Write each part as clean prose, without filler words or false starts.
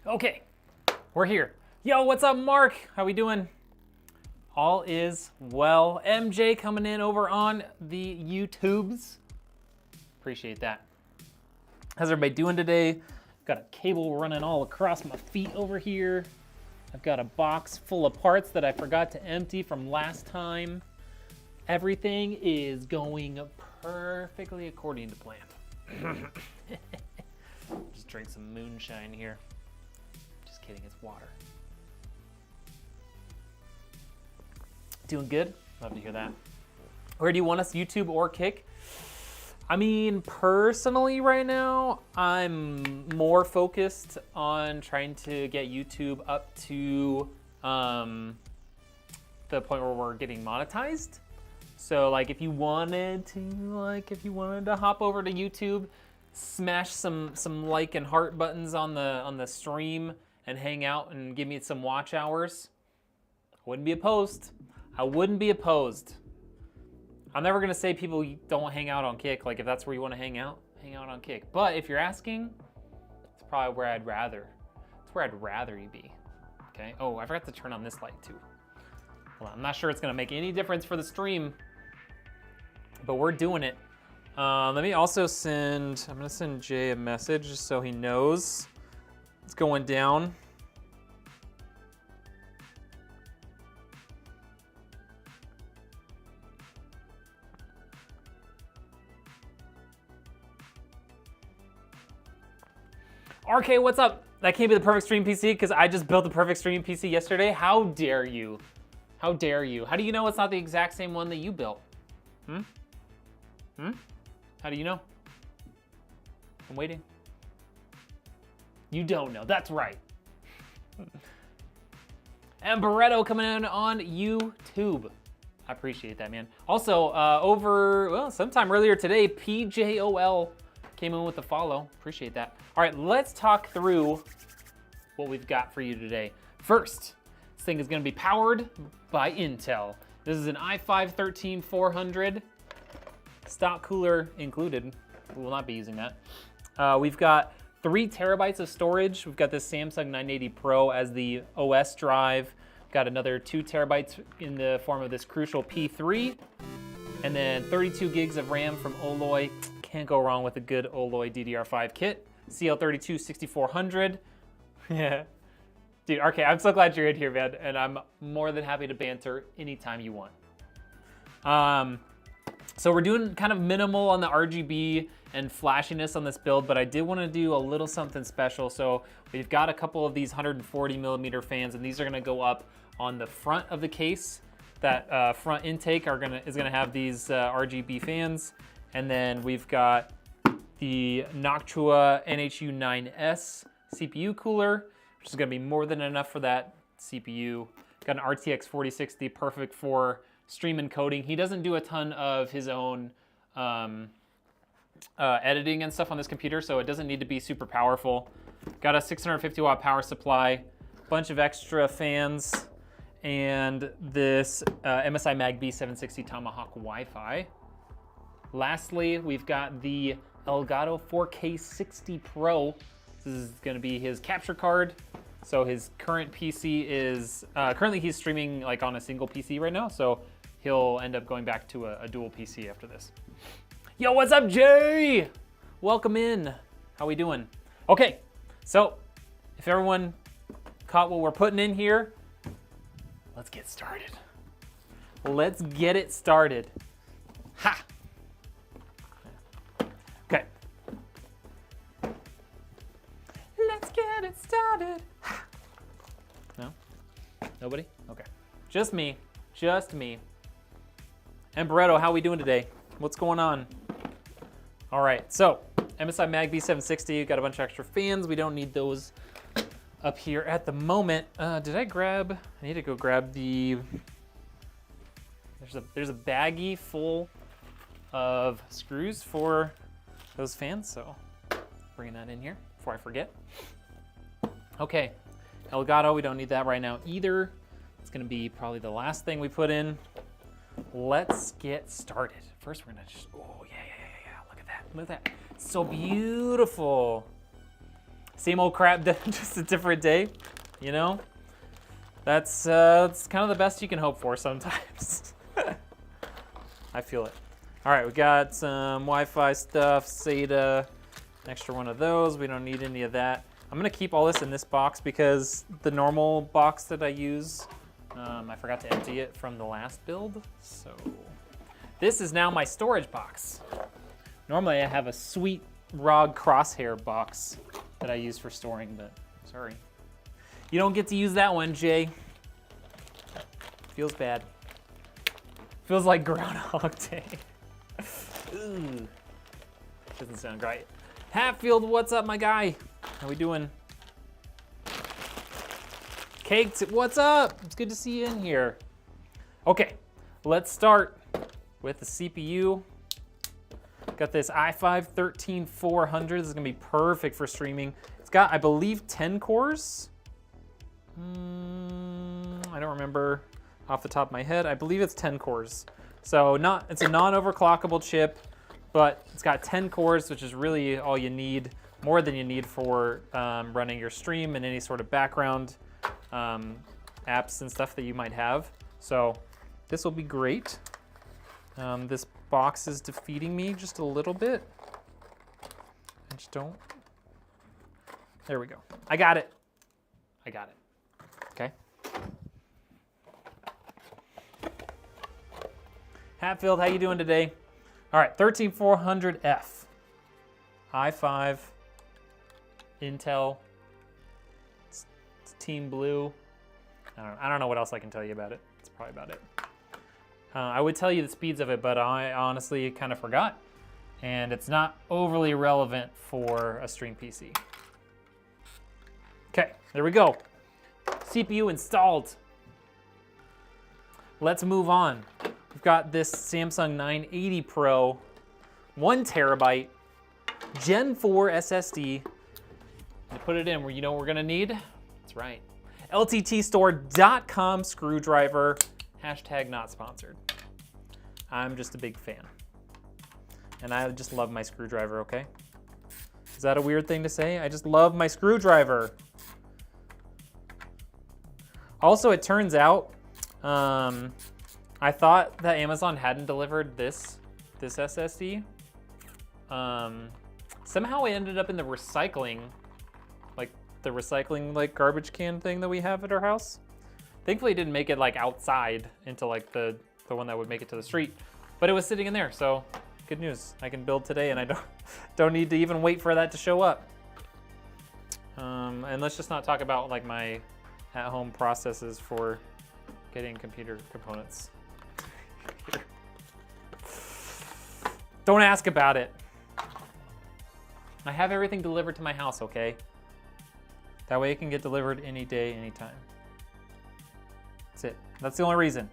Okay, we're here. Yo, what's up, Mark? How we doing? All is well. MJ coming in over on the YouTubes. Appreciate that. How's everybody doing today? Got a cable running all across my feet over here. I've got a box full of parts that I forgot to empty from last time. Everything is going perfectly according to plan. Just drink some moonshine here. Just kidding, it's water. Doing good? Love to hear that. Where do you want us, YouTube or Kick? I mean, personally right now, I'm more focused on trying to get YouTube up to the point where we're getting monetized. So like if you wanted to hop over to YouTube, smash some like and heart buttons on the stream and hang out and give me some watch hours, I wouldn't be opposed. I wouldn't be opposed. I'm never gonna say people don't hang out on Kick. Like if that's where you want to hang out on Kick. But if you're asking, it's probably where I'd rather. It's where I'd rather you be. Okay. Oh, I forgot to turn on this light too. Hold on. I'm not sure it's gonna make any difference for the stream, but we're doing it. Let me also I'm gonna send Jay a message just so he knows it's going down. RK, what's up? That can't be the perfect stream PC because I just built the perfect stream PC yesterday. How dare you? How dare you? How do you know it's not the exact same one that you built? How do you know? I'm waiting. You don't know, that's right. And Barretto coming in on YouTube. I appreciate that, man. Also, sometime earlier today, PJOL came in with a follow. Appreciate that. All right, let's talk through what we've got for you today. First, this thing is gonna be powered by Intel. This is an i5-13400, stock cooler included. We will not be using that. We've got 3 terabytes of storage. We've got this Samsung 980 Pro as the OS drive. Got another 2 terabytes in the form of this Crucial P3, and then 32 gigs of RAM from Oloy. Can't go wrong with a good Oloy DDR5 kit. CL32-6400. Yeah. Dude, RK, I'm so glad you're in here, man, and I'm more than happy to banter anytime you want. So we're doing kind of minimal on the RGB and flashiness on this build, but I did want to do a little something special. So we've got a couple of these 140 millimeter fans, and these are gonna go up on the front of the case. That front intake is gonna have these RGB fans. And then we've got the Noctua NHU9S CPU cooler, which is gonna be more than enough for that CPU. Got an RTX 4060, perfect for stream encoding. He doesn't do a ton of his own editing and stuff on this computer, so it doesn't need to be super powerful. Got a 650 watt power supply, bunch of extra fans, and this MSI B760 Tomahawk Wi-Fi. Lastly, we've got the Elgato 4K 60 Pro. This is gonna be his capture card. So his current PC is, currently he's streaming like on a single PC right now, so he'll end up going back to a dual PC after this. Yo, what's up, Jay? Welcome in. How we doing? Okay, so if everyone caught what we're putting in here, let's get started. Let's get it started. Ha! Okay. Let's get it started. No? Nobody? Okay. Just me. Just me. And Barretto, how we doing today? What's going on? All right, so MSI B760, got a bunch of extra fans. We don't need those up here at the moment. I need to go grab the, there's a baggie full of screws for those fans, so bringing that in here before I forget. Okay, Elgato, we don't need that right now either. It's gonna be probably the last thing we put in. Let's get started. First, we're gonna look at that, look at that. It's so beautiful. Same old crap, just a different day, you know? That's kind of the best you can hope for sometimes. I feel it. All right, we got some Wi-Fi stuff, SATA, extra one of those. We don't need any of that. I'm gonna keep all this in this box because the normal box that I use, I forgot to empty it from the last build. So this is now my storage box. Normally I have a sweet ROG crosshair box that I use for storing, but sorry. You don't get to use that one, Jay. Feels bad. Feels like Groundhog Day. Ooh. Doesn't sound great. Hatfield, what's up, my guy? How we doing? Caked, what's up? It's good to see you in here. Okay, let's start with the CPU. Got this i5-13400. This is gonna be perfect for streaming. It's got, I believe, 10 cores. I don't remember off the top of my head. I believe it's 10 cores. So it's a non-overclockable chip, but it's got 10 cores, which is really all you need, more than you need for running your stream and any sort of background apps and stuff that you might have. So this will be great. This box is defeating me just a little bit. I just don't. There we go. I got it. I got it. Okay. Hatfield, how you doing today? All right, 13400F. i5, Intel, it's Team Blue. I don't know what else I can tell you about it. That's probably about it. I would tell you the speeds of it, but I honestly kind of forgot. And it's not overly relevant for a stream PC. Okay, there we go. CPU installed. Let's move on. We've got this Samsung 980 Pro, 1 terabyte, Gen 4 SSD. To put it in where you know what we're gonna need? That's right. LTTstore.com screwdriver, hashtag not sponsored. I'm just a big fan. And I just love my screwdriver, okay? Is that a weird thing to say? I just love my screwdriver. Also, it turns out, I thought that Amazon hadn't delivered this SSD. Somehow it ended up in the recycling garbage can thing that we have at our house. Thankfully it didn't make it like outside into like the one that would make it to the street, but it was sitting in there, so good news. I can build today and I don't need to even wait for that to show up. And let's just not talk about like my at-home processes for getting computer components. Don't ask about it. I have everything delivered to my house, okay? That way it can get delivered any day, anytime. That's it. That's the only reason.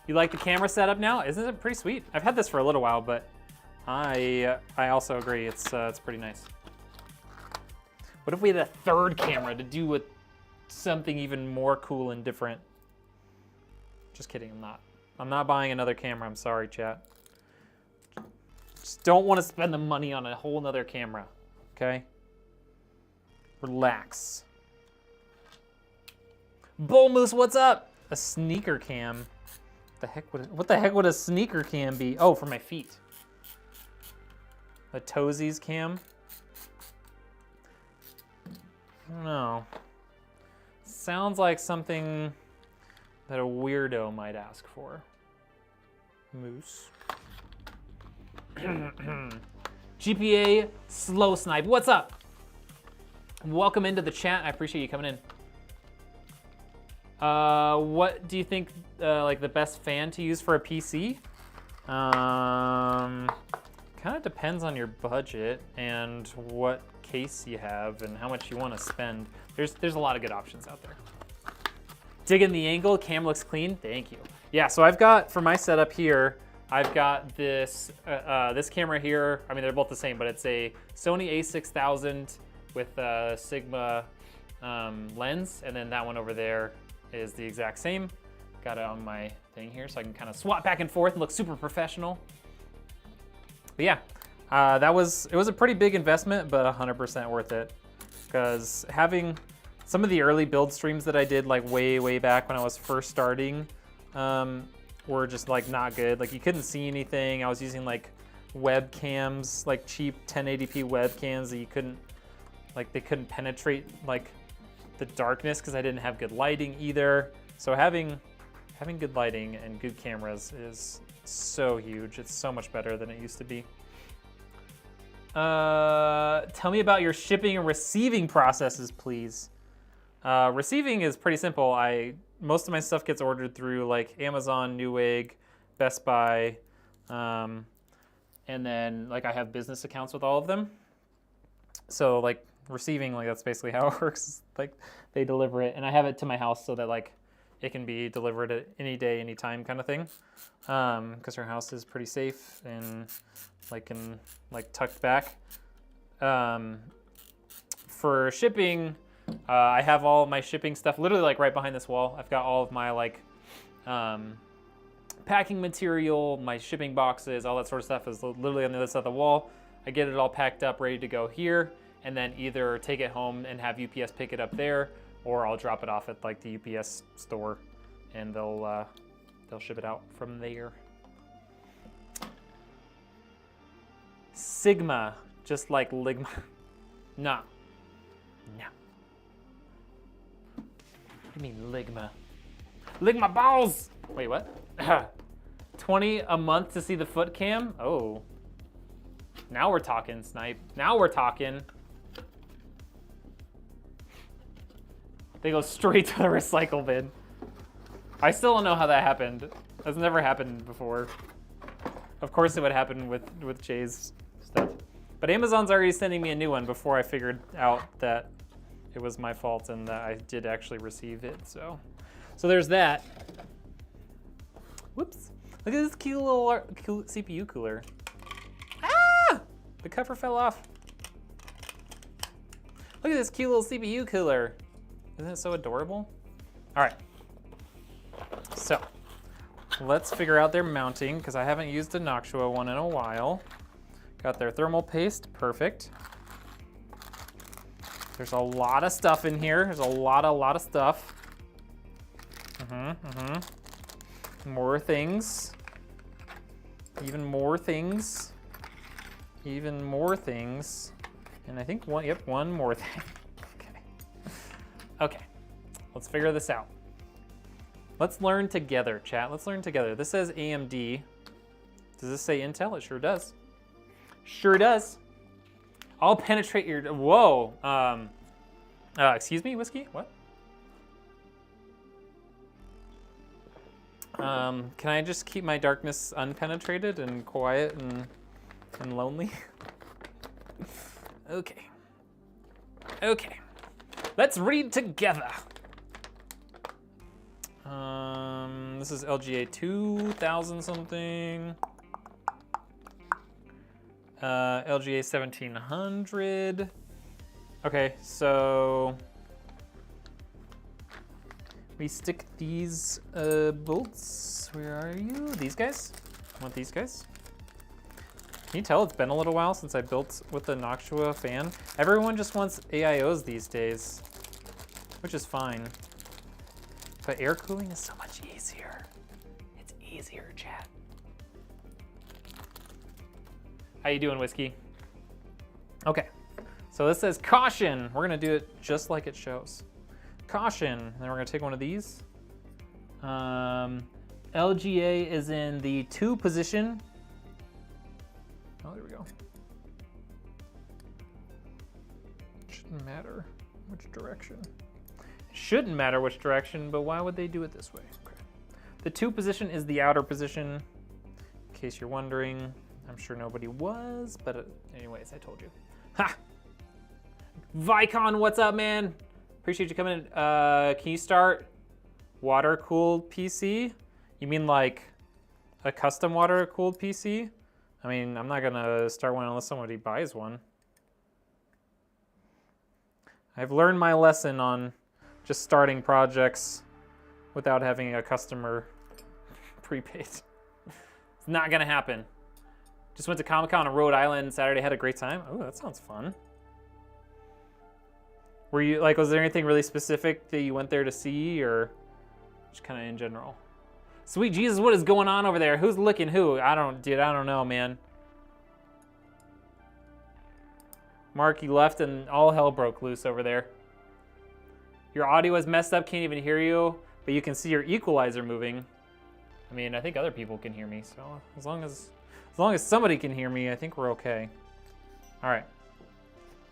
You like the camera setup now? Isn't it pretty sweet? I've had this for a little while, but I also agree. It's pretty nice. What if we had a third camera to do with something even more cool and different? Just kidding, I'm not buying another camera. I'm sorry, chat. Just don't want to spend the money on a whole nother camera, okay? Relax. Bull Moose, what's up? A sneaker cam. What the heck would a sneaker cam be? Oh, for my feet. A toesies cam. I don't know. Sounds like something that a weirdo might ask for. Moose. GPA Slow Snipe, what's up? Welcome into the chat. I appreciate you coming in. What do you think like the best fan to use for a PC? Kind of depends on your budget and what case you have and how much you want to spend. There's a lot of good options out there. Digging the angle, cam looks clean. Thank you. Yeah, so I've got, for my setup here, I've got this this camera here. I mean, they're both the same, but it's a Sony a6000 with a Sigma lens, and then that one over there is the exact same. Got it on my thing here so I can kind of swap back and forth and look super professional. But yeah, it was a pretty big investment, but 100% worth it. Because having some of the early build streams that I did like way back when I was first starting were just like not good. Like you couldn't see anything. I was using like webcams, like cheap 1080p webcams that you couldn't, like they couldn't penetrate like the darkness because I didn't have good lighting either. So having good lighting and good cameras is so huge. It's so much better than it used to be. Tell me about your shipping and receiving processes, please. Receiving is pretty simple. Most of my stuff gets ordered through like Amazon, Newegg, Best Buy, and then like I have business accounts with all of them. So like receiving, like that's basically how it works. Like they deliver it and I have it to my house so that like it can be delivered at any day, any time kind of thing. Because our house is pretty safe and like tucked back. For shipping, I have all my shipping stuff literally like right behind this wall. I've got all of my like packing material, my shipping boxes, all that sort of stuff is literally on the other side of the wall. I get it all packed up, ready to go here, and then either take it home and have UPS pick it up there, or I'll drop it off at like the UPS store and they'll ship it out from there. Sigma, just like Ligma. Nah. No. What do you mean Ligma? Ligma balls! Wait, what? 20 a month to see the foot cam? Oh. Now we're talking, Snipe. Now we're talking. They go straight to the recycle bin. I still don't know how that happened. That's never happened before. Of course it would happen with Jay's stuff. But Amazon's already sending me a new one before I figured out that it was my fault and that I did actually receive it. So there's that. Whoops. Look at this cute little CPU cooler. Ah! The cover fell off. Look at this cute little CPU cooler. Isn't it so adorable? All right. So let's figure out their mounting because I haven't used a Noctua one in a while. Got their thermal paste, perfect. There's a lot of stuff in here. There's a lot of stuff. More things. Even more things. Even more things. And I think one more thing. Okay, let's figure this out. Let's learn together, chat. Let's learn together. This says AMD. Does this say Intel? It sure does. Sure does. I'll penetrate your, whoa. Excuse me, Whiskey, what? Can I just keep my darkness unpenetrated and quiet and lonely? Okay. Okay. Let's read together. This is LGA 2000 something. LGA 1700. Okay, so we stick these bolts. Where are you? These guys? I want these guys. Can you tell it's been a little while since I built with the Noctua fan? Everyone just wants AIOs these days, which is fine. But air cooling is so much easier. It's easier, chat. How you doing, Whiskey? Okay, so this says caution. We're gonna do it just like it shows. Caution, and then we're gonna take one of these. LGA is in the 2 position. Oh, there we go. Shouldn't matter which direction. It shouldn't matter which direction, but why would they do it this way? Okay. The 2 position is the outer position, in case you're wondering. I'm sure nobody was, but anyways, I told you. Ha! Vicon, what's up, man? Appreciate you coming in. Can you start water-cooled PC? You mean like a custom water-cooled PC? I mean, I'm not gonna start one unless somebody buys one. I've learned my lesson on just starting projects without having a customer prepaid. It's not gonna happen. Just went to Comic-Con in Rhode Island Saturday, had a great time. Oh, that sounds fun. Were you, like, was there anything really specific that you went there to see, or just kind of in general? Sweet Jesus, what is going on over there? Who's licking who? I don't know, man. Mark, you left and all hell broke loose over there. Your audio is messed up, can't even hear you, but you can see your equalizer moving. I mean, I think other people can hear me, so as long as somebody can hear me, I think we're okay. All right,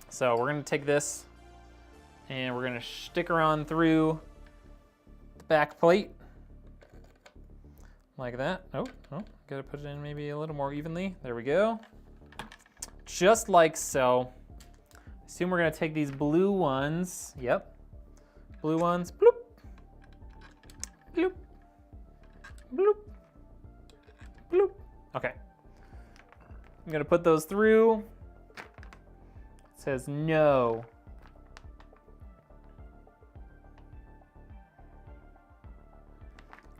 so we're gonna take this and we're gonna stick her on through the back plate like that. Oh, gotta put it in maybe a little more evenly. There we go. Just like so. Assume we're gonna take these blue ones. Yep. Blue ones. Bloop. Bloop. Bloop. Bloop. Okay. I'm gonna put those through. It says no.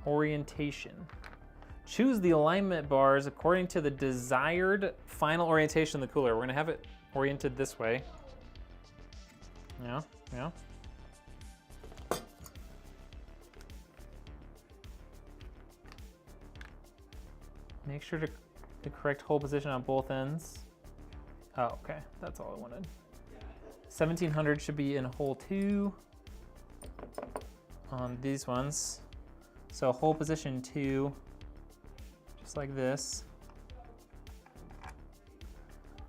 Orientation. Choose the alignment bars according to the desired final orientation of the cooler. We're gonna have it oriented this way. Yeah. Make sure to correct hole position on both ends. Oh, okay, that's all I wanted. 1700 should be in hole 2 on these ones. So hole position 2, just like this.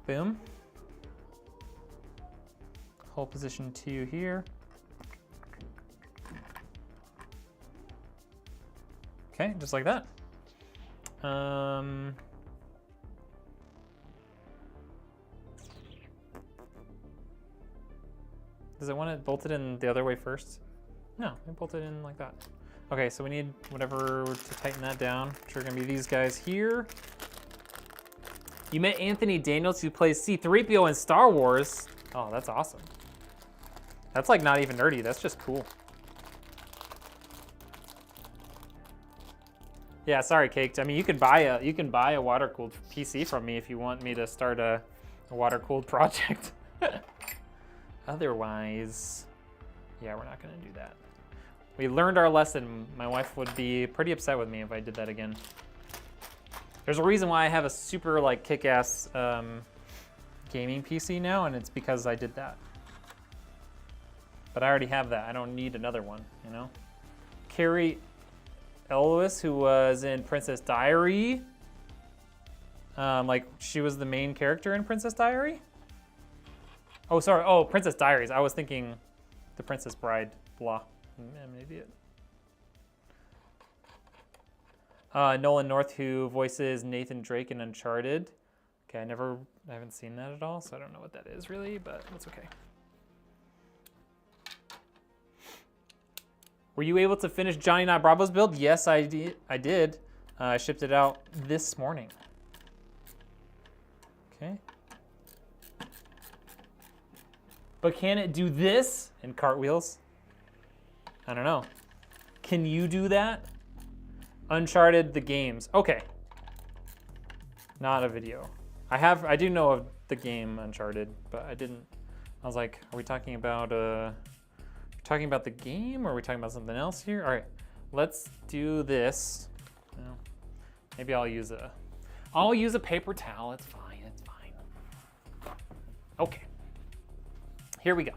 Boom. Hole position 2 here. Okay, just like that. Does it want it bolted in the other way first? No, it bolted in like that. Okay, so we need whatever to tighten that down, which are gonna be these guys here. You met Anthony Daniels, who plays C-3PO in Star Wars. Oh, that's awesome. That's like not even nerdy, that's just cool. Yeah, sorry, Caked. I mean, you can buy a water-cooled PC from me if you want me to start a water-cooled project. Otherwise, yeah, we're not gonna do that. We learned our lesson. My wife would be pretty upset with me if I did that again. There's a reason why I have a super like kick-ass gaming PC now, and it's because I did that. But I already have that. I don't need another one, you know? Carrie Elwes, who was in Princess Diary. Like she was the main character in Princess Diary? Oh, sorry. Oh, Princess Diaries. I was thinking The Princess Bride. Blah. I'm an idiot. Nolan North, who voices Nathan Drake in Uncharted. Okay, I haven't seen that at all, so I don't know what that is really, but that's okay. Were you able to finish Johnny Not Bravo's build? Yes, I did. I shipped it out this morning. Okay. But can it do this in cartwheels? I don't know. Can you do that? Uncharted the games. Okay. Not a video. I do know of the game Uncharted, but I was like, are we talking about the game, or are we talking about something else here? All right, let's do this. Well, maybe I'll use a paper towel. It's fine, it's fine. Okay, here we go.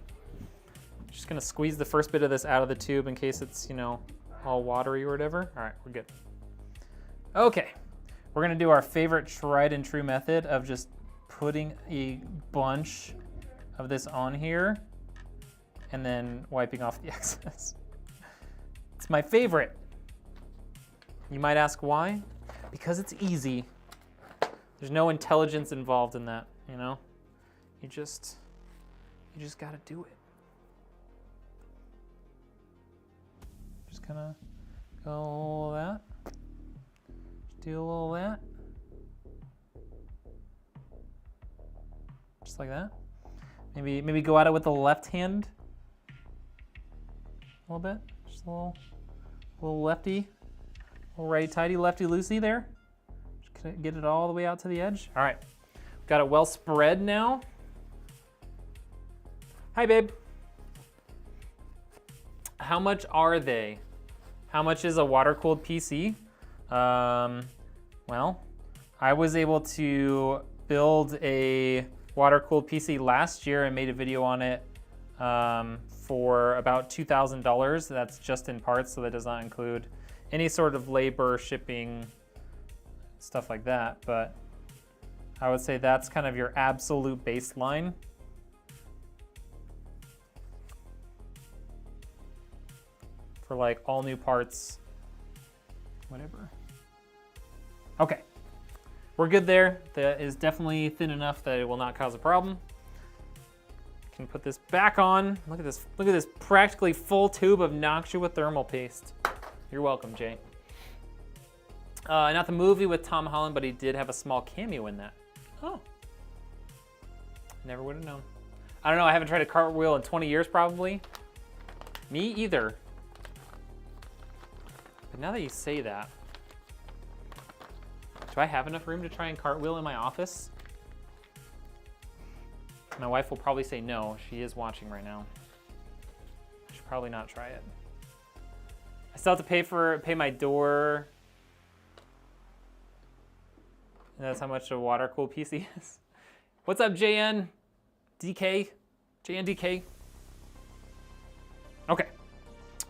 Just gonna squeeze the first bit of this out of the tube in case it's, you know, all watery or whatever. All right, we're good. Okay, we're gonna do our favorite tried and true method of just putting a bunch of this on here and then wiping off the excess. It's my favorite. You might ask why? Because it's easy. There's no intelligence involved in that, you know? You just gotta do it. Just kind of go a little of that. Just do a little of that. Just like that. Maybe go at it with the left hand. A little bit. Just a little lefty. A little righty-tighty, lefty-loosey there. Just Get it all the way out to the edge. All right, got it well spread now. Hi, babe. How much are they? How much is a water-cooled PC? Well, I was able to build a water-cooled PC last year and made a video on it for about $2,000. That's just in parts, so that does not include any sort of labor, shipping, stuff like that. But I would say that's kind of your absolute baseline. For like all new parts, whatever. Okay, we're good there. That is definitely thin enough that it will not cause a problem. Can put this back on. Look at this practically full tube of Noctua thermal paste. You're welcome, Jay. Not the movie with Tom Holland, but he did have a small cameo in that. Oh, never would have known. I don't know, I haven't tried a cartwheel in 20 years probably. Me either. But now that you say that, do I have enough room to try and cartwheel in my office? My wife will probably say no. She is watching right now. I should probably not try it. I still have to pay my door. And that's how much a water-cooled PC is. What's up, JN? DK? JN DK? Okay.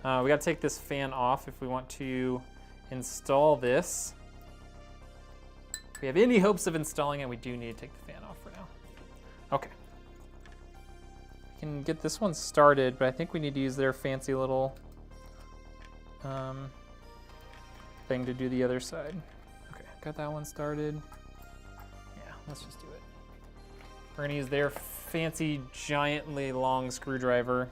We gotta take this fan off if we want to install this. If we have any hopes of installing it, we do need to take the fan off for now. Okay. We can get this one started, but I think we need to use their fancy little thing to do the other side. Okay, got that one started. Yeah, let's just do it. We're gonna use their fancy, giantly long screwdriver.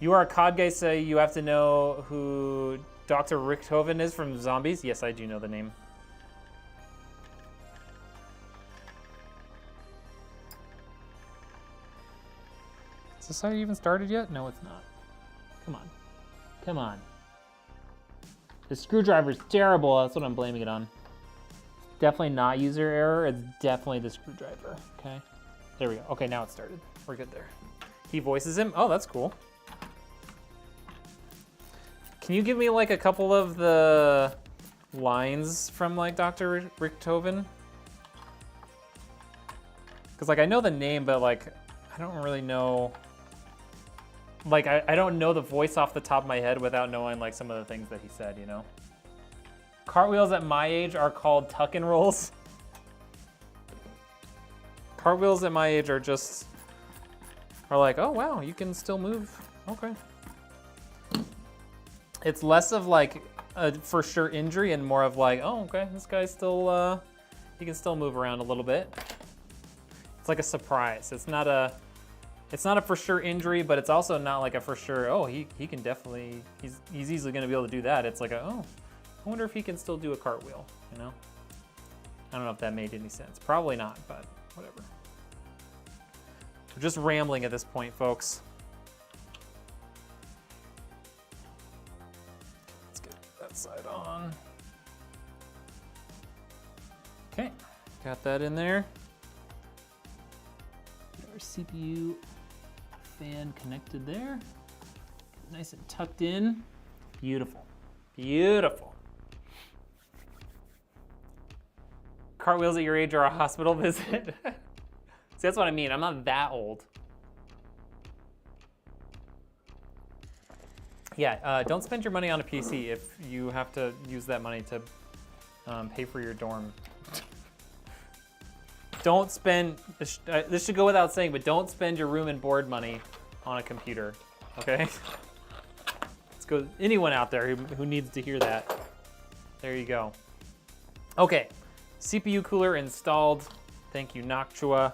You are a COD guy, so you have to know who Dr. Richthofen is from Zombies? Yes, I do know the name. Is this already even started yet? No, it's not. Come on. Come on. The screwdriver's terrible. That's what I'm blaming it on. Definitely not user error. It's definitely the screwdriver. Okay. There we go. Okay, now it started. We're good there. He voices him. Oh, that's cool. Can you give me like a couple of the lines from like Dr. Richthofen? Because like I know the name, but like I don't really know. Like I don't know the voice off the top of my head without knowing like some of the things that he said, you know? Cartwheels at my age are called tuck and rolls. Cartwheels at my age are like, oh wow, you can still move. Okay. It's less of like a for sure injury and more of like, oh, okay, this guy's still, he can still move around a little bit. It's like a surprise. It's not a for sure injury, but it's also not like a for sure, oh, he can definitely, he's easily gonna be able to do that. It's like, oh, I wonder if he can still do a cartwheel, you know? I don't know if that made any sense. Probably not, but whatever. We're just rambling at this point, folks. Side on. Okay, got that in there. Get our CPU fan connected there. Nice and tucked in. Beautiful, beautiful. Cartwheels at your age are a hospital visit. See, that's what I mean. I'm not that old. Yeah, don't spend your money on a PC if you have to use that money to pay for your dorm. Don't spend, this should go without saying, but don't spend your room and board money on a computer, okay? Let's go, anyone out there who needs to hear that. There you go. Okay, CPU cooler installed. Thank you, Noctua.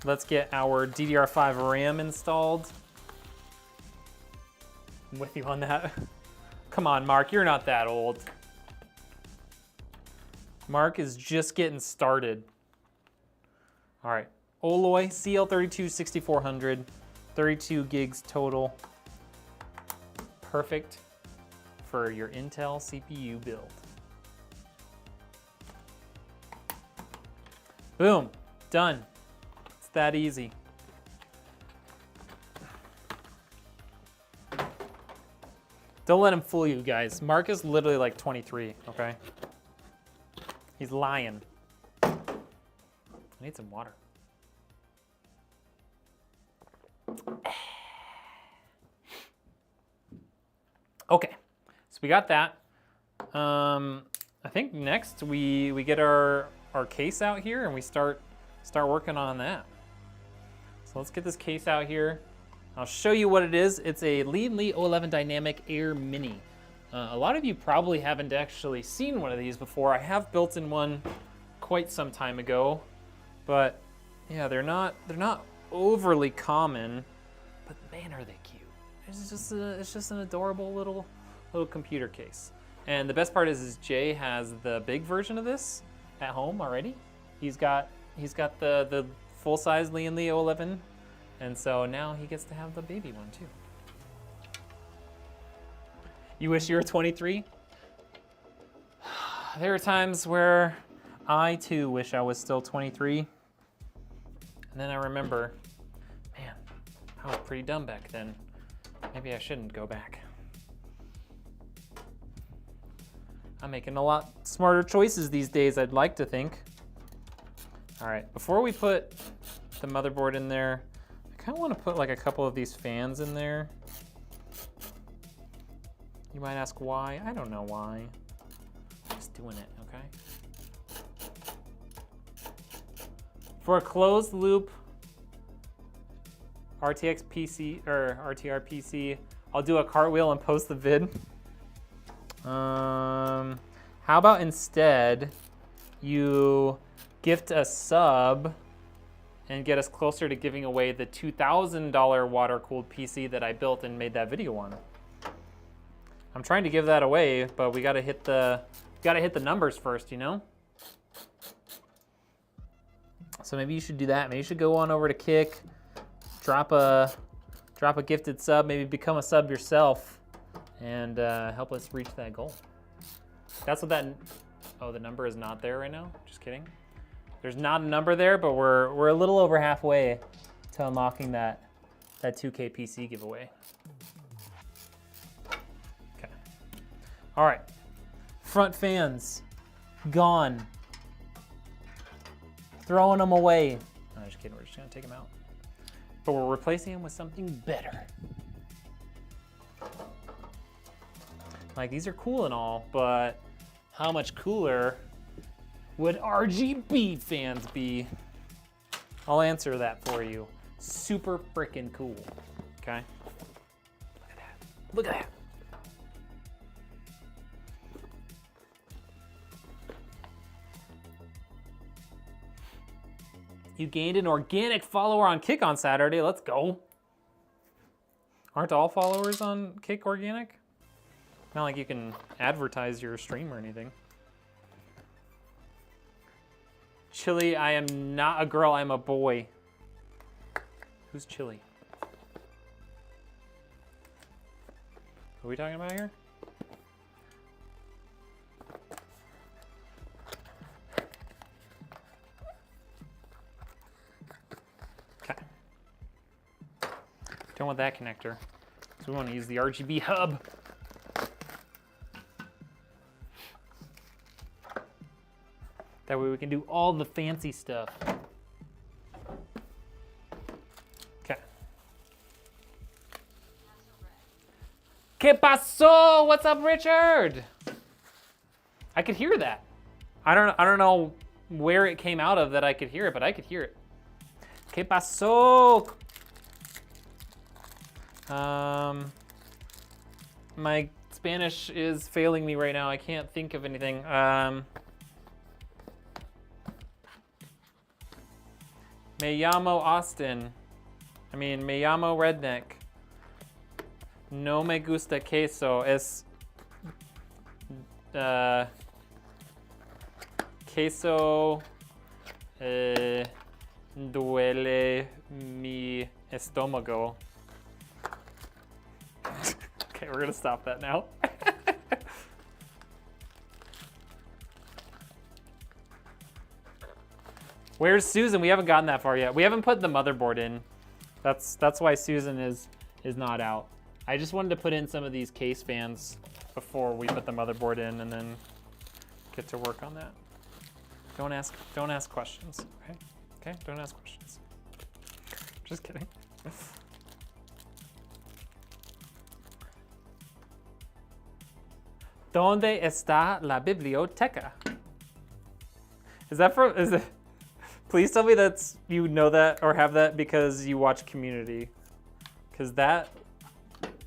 Let's get our DDR5 RAM installed. I'm with you on that. Come on, Mark, you're not that old. Mark is just getting started. All right, Oloy CL32-6400, 32 gigs total. Perfect for your Intel CPU build. Boom, done. It's that easy. Don't let him fool you guys. Mark is literally like 23, okay? He's lying. I need some water. Okay, so we got that. I think next we get our case out here and we start working on that. So let's get this case out here. I'll show you what it is. It's a Lian Li 11 Dynamic Air Mini. A lot of you probably haven't actually seen one of these before. I have built in one quite some time ago, but yeah, they're not overly common, but man, are they cute. It's just an adorable little computer case. And the best part is Jay has the big version of this at home already. He's got the full-size Lian Li 11, and so now he gets to have the baby one too. You wish you were 23? There are times where I too wish I was still 23. And then I remember, man, I was pretty dumb back then. Maybe I shouldn't go back. I'm making a lot smarter choices these days, I'd like to think. All right, before we put the motherboard in there, I kind of want to put like a couple of these fans in there. You might ask why. I don't know why. I'm just doing it, okay? For a closed loop RTX PC or RTR PC, I'll do a cartwheel and post the vid. How about instead you gift a sub and get us closer to giving away the $2,000 water-cooled PC that I built and made that video on. I'm trying to give that away, but we gotta hit the numbers first, you know? So maybe you should do that. Maybe you should go on over to Kick, drop a gifted sub, maybe become a sub yourself, and help us reach that goal. That's what that, oh, the number is not there right now? Just kidding. There's not a number there, but we're a little over halfway to unlocking that 2K PC giveaway. Okay. All right. Front fans, gone. Throwing them away. No, just kidding, we're just gonna take them out. But we're replacing them with something better. Like, these are cool and all, but how much cooler would RGB fans be? I'll answer that for you. Super freaking cool, okay? Look at that, look at that. You gained an organic follower on Kick on Saturday, let's go. Aren't all followers on Kick organic? Not like you can advertise your stream or anything. Chili, I am not a girl, I'm a boy. Who's Chili? Who are we talking about here? Okay. Don't want that connector. So we want to use the RGB hub. That way we can do all the fancy stuff. Okay. ¿Qué pasó? What's up, Richard? I could hear that. I don't know where it came out of that I could hear it, but I could hear it. ¿Qué pasó? My Spanish is failing me right now. I can't think of anything. Me llamo Austin. I mean, me llamo Rednek. No me gusta queso. Es queso duele mi estómago. Okay, we're gonna stop that now. Where's Susan? We haven't gotten that far yet. We haven't put the motherboard in. That's why Susan is not out. I just wanted to put in some of these case fans before we put the motherboard in and then get to work on that. Don't ask questions, okay? Okay, don't ask questions. Just kidding. ¿Dónde está la biblioteca? Is that from, is it? Please tell me that's, you know that or have that because you watch Community. Because that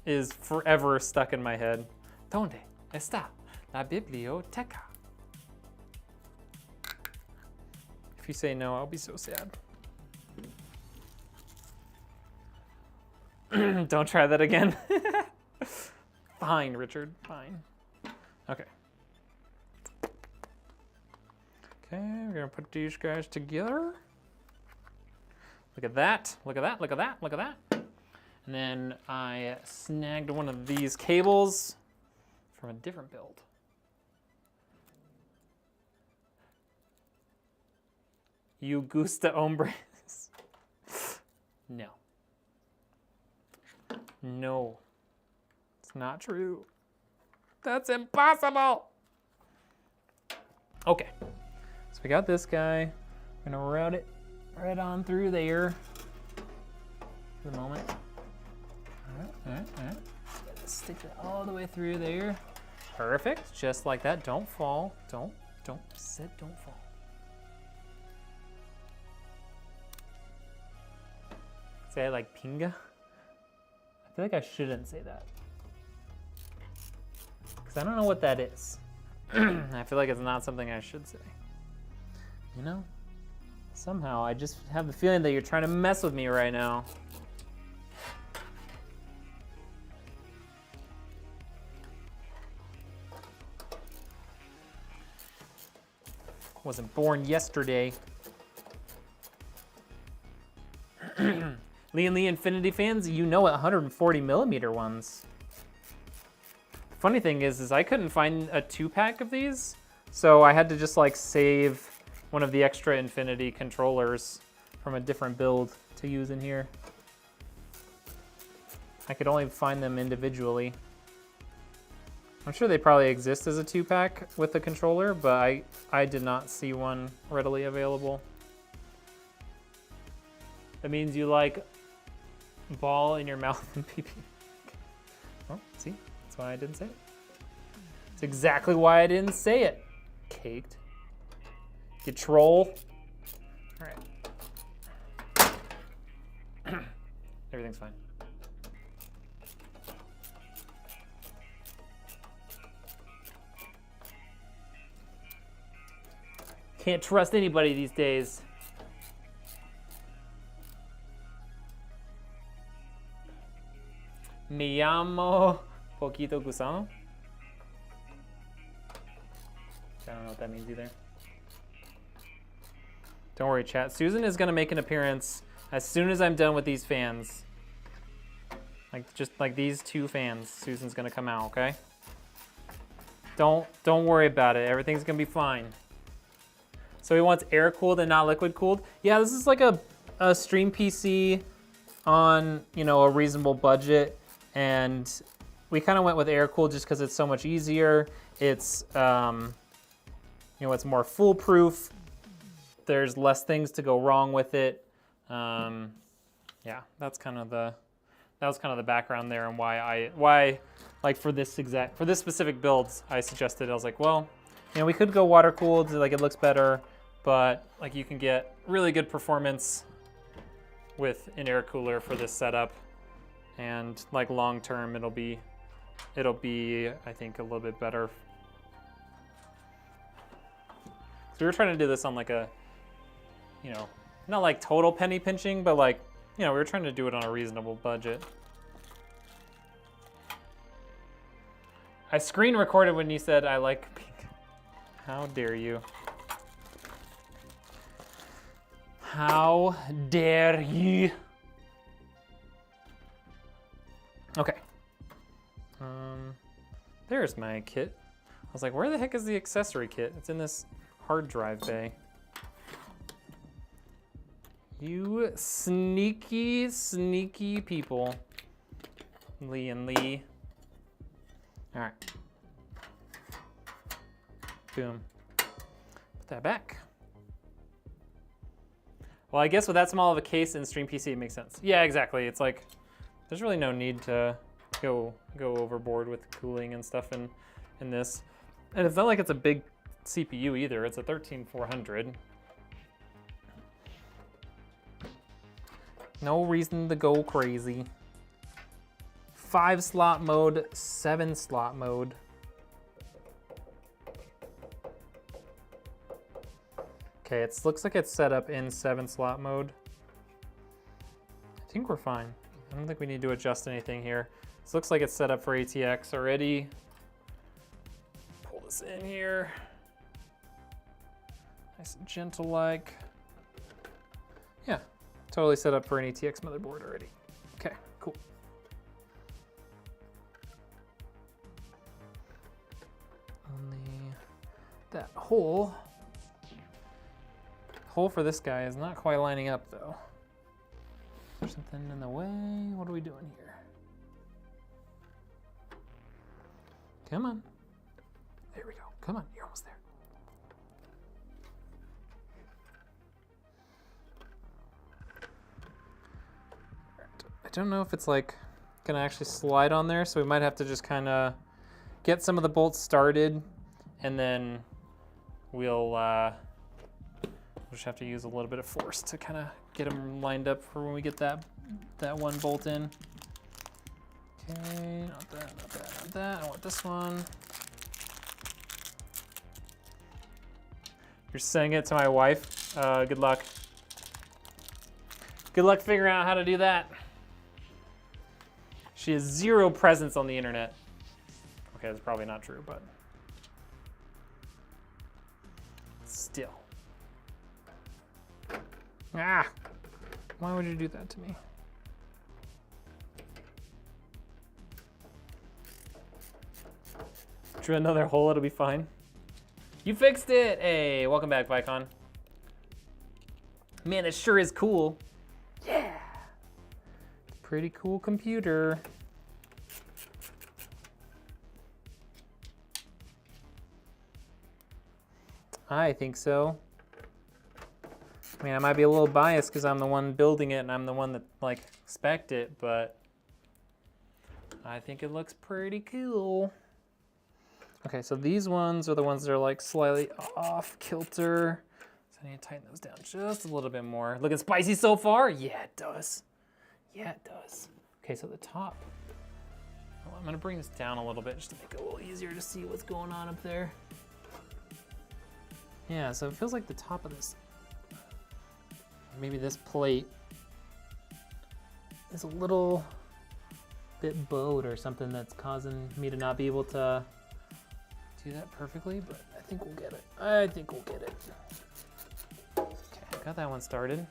is forever stuck in my head. ¿Dónde está la biblioteca? If you say no, I'll be so sad. Don't try that again. Fine, Richard, fine. Okay. Okay, we're gonna put these guys together. Look at that, look at that, look at that, look at that. And then I snagged one of these cables from a different build. You gusta hombres? No. No, it's not true. That's impossible. Okay, so we got this guy. I'm gonna route it right on through there for the moment. All right. Stick it all the way through there. Perfect, just like that. Don't fall, don't fall. Say it like pinga. I feel like I shouldn't say that. Because I don't know what that is. I feel like it's not something I should say. You know? Somehow I just have the feeling that you're trying to mess with me right now. Wasn't born yesterday. Lian Li Infinity fans, you know it, 140 millimeter ones. The funny thing is I couldn't find a 2-pack of these, so I had to just like save one of the extra Infinity controllers from a different build to use in here. I could only find them individually. I'm sure they probably exist as a 2-pack with the controller, but I did not see one readily available. That means you like ball in your mouth and pee-pee. Well, see, that's why I didn't say it. That's exactly why I didn't say it. Caked. You troll. All right. Everything's fine. Can't trust anybody these days. Me llamo Poquito Gusano. I don't know what that means either. Don't worry, chat. Susan is gonna make an appearance as soon as I'm done with these fans. Just like these 2 fans, Susan's gonna come out, okay? Don't worry about it. Everything's gonna be fine. So he wants air cooled and not liquid cooled. Yeah, this is like a stream PC on, you know, a reasonable budget. And we kind of went with air cooled just because it's so much easier. It's, you know, it's more foolproof. There's less things to go wrong with it. Yeah, that was kind of the background there and why like for this specific builds, I suggested, I was like, well, you know, we could go water cooled, like it looks better, but like you can get really good performance with an air cooler for this setup. And like long term, it'll be, I think, a little bit better. So we were trying to do this on like a, you know, not like total penny pinching, but like, you know, we were trying to do it on a reasonable budget. I screen recorded when you said I like pink. How dare you? How dare you? Okay. There's my kit. I was like, where the heck is the accessory kit? It's in this hard drive bay. You sneaky, sneaky people. Lian Li. All right. Boom. Put that back. Well, I guess with that small of a case in Stream PC, it makes sense. Yeah, exactly. It's like, there's really no need to go overboard with cooling and stuff in this. And it's not like it's a big CPU either. It's a 13400. No reason to go crazy. 5-slot mode, 7-slot mode. Okay, it looks like it's set up in 7-slot mode. I think we're fine. I don't think we need to adjust anything here. This looks like it's set up for ATX already. Pull this in here. Nice and gentle like. Yeah, totally set up for an ATX motherboard already. Okay, cool. Only that hole for this guy is not quite lining up though. There's something in the way. What are we doing here? Come on. There we go. Come on, you're almost there. I don't know if it's like gonna actually slide on there, so we might have to just kind of get some of the bolts started, and then we'll just have to use a little bit of force to kind of get them lined up for when we get that one bolt in. Okay, not that, not that, not that. I want this one. You're sending it to my wife. Good luck. Good luck figuring out how to do that. She has zero presence on the internet. Okay, that's probably not true, but still. Ah, why would you do that to me? Drill another hole, it'll be fine. You fixed it! Hey, welcome back, Vicon. Man, it sure is cool. Yeah! Pretty cool computer. I think so. I mean, I might be a little biased because I'm the one building it and I'm the one that like spec'd it, but I think it looks pretty cool. Okay, so these ones are the ones that are like slightly off kilter. So I need to tighten those down just a little bit more. Looking spicy so far? Yeah, it does. Yeah, it does. Okay, so the top. Oh, I'm gonna bring this down a little bit just to make it a little easier to see what's going on up there. Yeah, so it feels like the top of this, maybe this plate is a little bit bowed or something that's causing me to not be able to do that perfectly, but I think we'll get it. I think we'll get it. Okay, got that one started.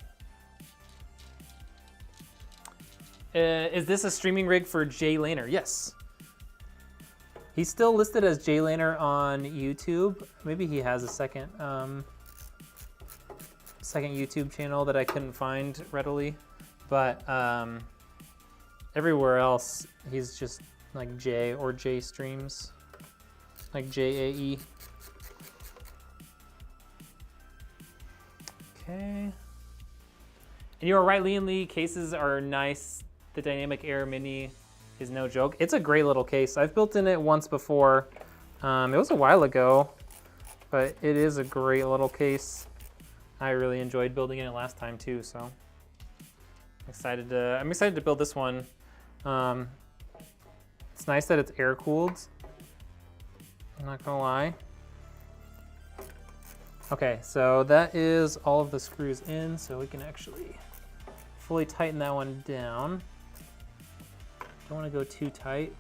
Is this a streaming rig for JLaner? Yes. He's still listed as JLaner on YouTube. Maybe he has a second YouTube channel that I couldn't find readily, but everywhere else he's just like J or J streams, like JAE. Okay. And you were right, Lian Li, cases are nice. The Dynamic Air Mini is no joke. It's a great little case. I've built in it once before. It was a while ago, but it is a great little case. I really enjoyed building it last time too, so I'm excited to build this one. It's nice that it's air cooled. I'm not gonna lie. Okay, so that is all of the screws in, so we can actually fully tighten that one down. Don't want to go too tight.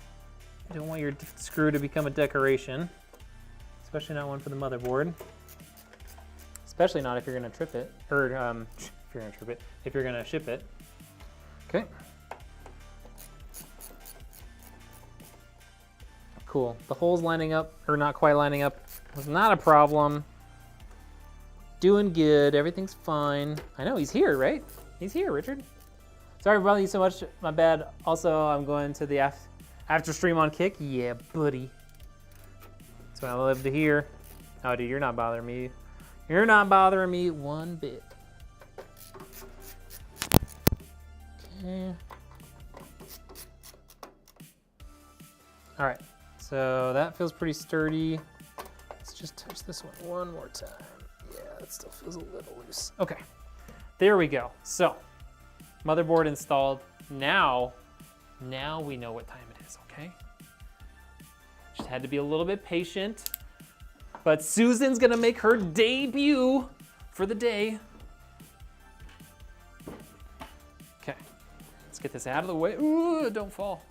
You don't want your screw to become a decoration, especially not one for the motherboard. Especially not if you're going to trip it, or if you're going to ship it. Okay. Cool. The holes lining up, or not quite lining up, was not a problem. Doing good, everything's fine. I know, he's here, right? He's here, Richard. Sorry for bothering you so much, my bad. Also, I'm going to the after stream on Kick. Yeah, buddy. That's what I love to hear. Oh, dude, you're not bothering me. You're not bothering me one bit. Okay. All right, so that feels pretty sturdy. Let's just touch this one more time. Yeah, that still feels a little loose. Okay, there we go. So, motherboard installed. Now we know what time it is, okay? Just had to be a little bit patient. But Susan's gonna make her debut for the day. Okay, let's get this out of the way. Ooh, don't fall.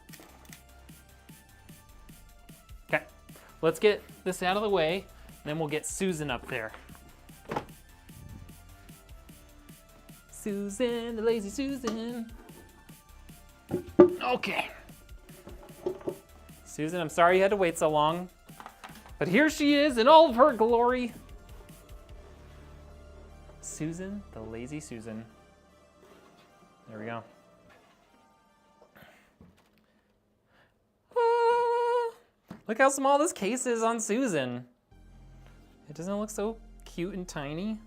Okay, let's get this out of the way, and then we'll get Susan up there. Susan, the lazy Susan. Okay. Susan, I'm sorry you had to wait so long, but here she is in all of her glory. Susan, the lazy Susan. There we go. Look how small this case is on Susan. It doesn't look so cute and tiny.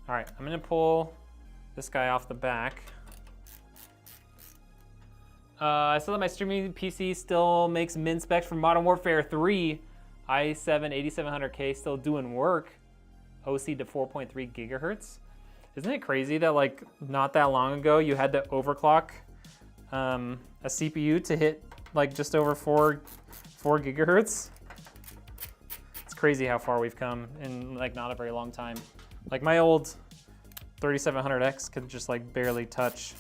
All right, I'm gonna pull this guy off the back. I saw that my streaming PC still makes min specs for Modern Warfare 3. i7 8700K still doing work. OC to 4.3 gigahertz. Isn't it crazy that like not that long ago you had to overclock a CPU to hit like just over 4 gigahertz? It's crazy how far we've come in like not a very long time. Like my old 3700X could just like barely touch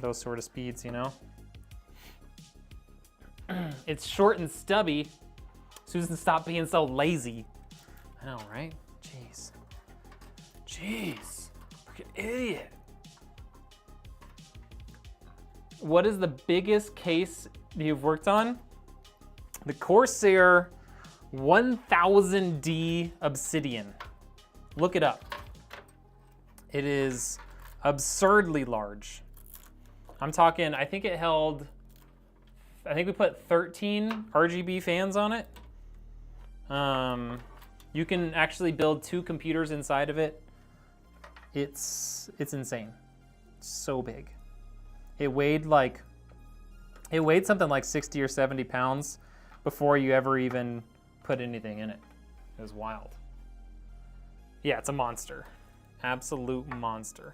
those sort of speeds, you know? It's short and stubby. Susan, stop being so lazy. I know, right? Jeez. Jeez. Freaking idiot. What is the biggest case you've worked on? The Corsair 1000D Obsidian. Look it up. It is absurdly large. I'm talking, I think it held, I think we put 13 RGB fans on it. You can actually build 2 computers inside of it. It's insane. It's so big. It weighed something like 60 or 70 pounds before you ever even put anything in it. It was wild. Yeah, it's a monster. Absolute monster.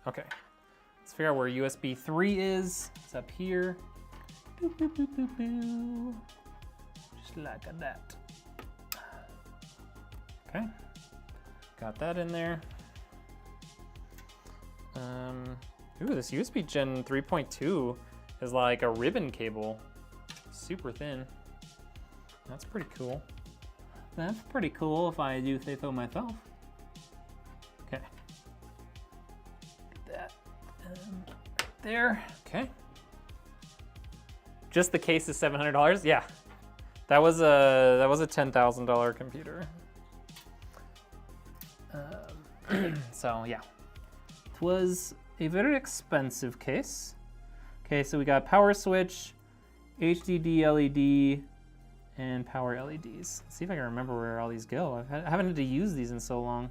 Okay, let's figure out where USB 3 is. It's up here. Boop, boop, boop, boop, boop. Just like that. Okay, got that in there. Ooh, this USB Gen 3.2 is like a ribbon cable. Super thin. That's pretty cool. That's pretty cool if I do say so myself. Okay. Get that right there. Okay. Just the case is $700. Yeah, that was a $10,000 computer. So yeah, it was a very expensive case. Okay, so we got power switch, HDD LED, and power LEDs. Let's see if I can remember where all these go. I haven't had to use these in so long.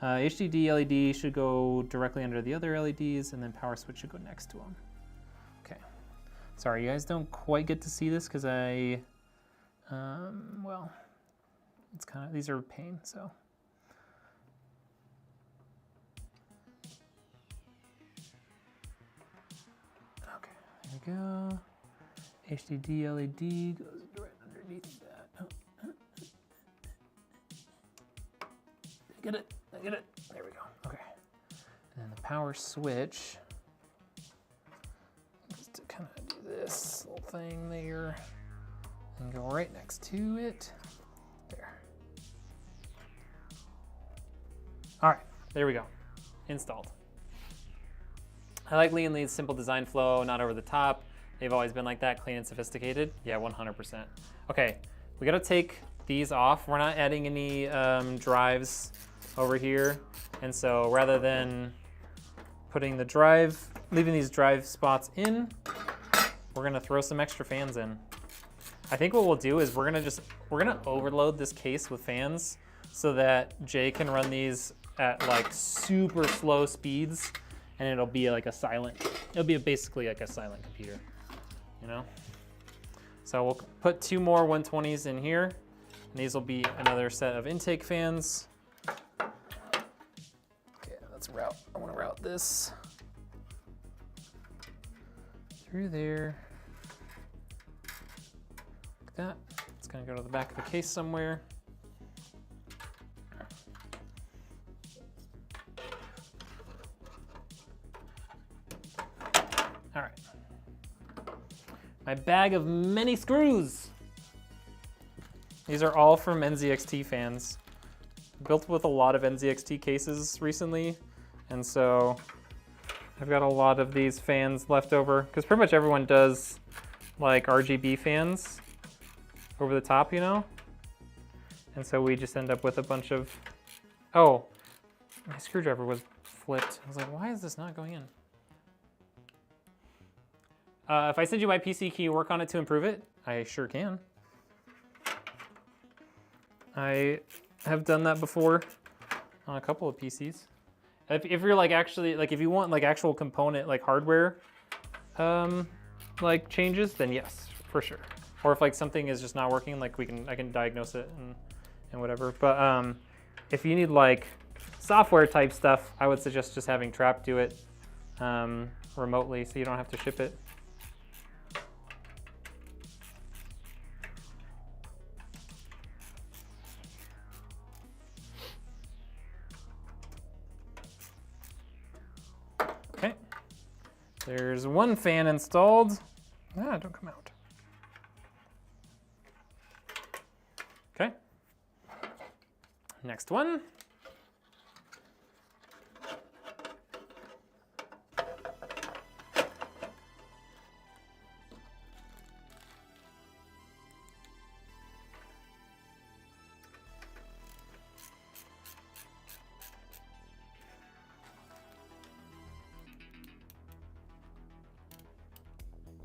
HDD LED should go directly under the other LEDs, and then power switch should go next to them. Okay. Sorry, you guys don't quite get to see this because well, it's kind of, these are a pain, so. Okay, there we go. HDD LED goes right underneath that. Oh. Get it, I get it. There we go, okay. And then the power switch, just to kind of do this little thing there and go right next to it. There. All right, there we go, installed. I like Lian Li's simple design flow, not over the top. They've always been like that, clean and sophisticated. Yeah, 100%. Okay, we gotta take these off. We're not adding any drives over here. And so rather than putting the drive, leaving these drive spots in, we're gonna throw some extra fans in. I think what we'll do is we're gonna overload this case with fans so that Jay can run these at like super slow speeds, and it'll be like it'll be basically like a silent computer, you know? So we'll put 2 more 120s in here, and these will be another set of intake fans. Okay, let's route, I wanna route this through there. Like that. It's gonna go to the back of the case somewhere. All right. My bag of many screws. These are all from NZXT fans. Built with a lot of NZXT cases recently, and so I've got a lot of these fans left over, because pretty much everyone does like RGB fans over the top, you know? And so we just end up with a bunch of, oh, my screwdriver was flipped. I was like, why is this not going in? If I send you my PC, can you work on it to improve it? I sure can. I have done that before on a couple of PCs. If you're like actually, like if you want like actual component, like hardware, like changes, then yes, for sure. Or if like something is just not working, like I can diagnose it and whatever. But if you need like software type stuff, I would suggest just having Trap do it remotely so you don't have to ship it. Okay, there's one fan installed. Ah, don't come out. Okay, next one.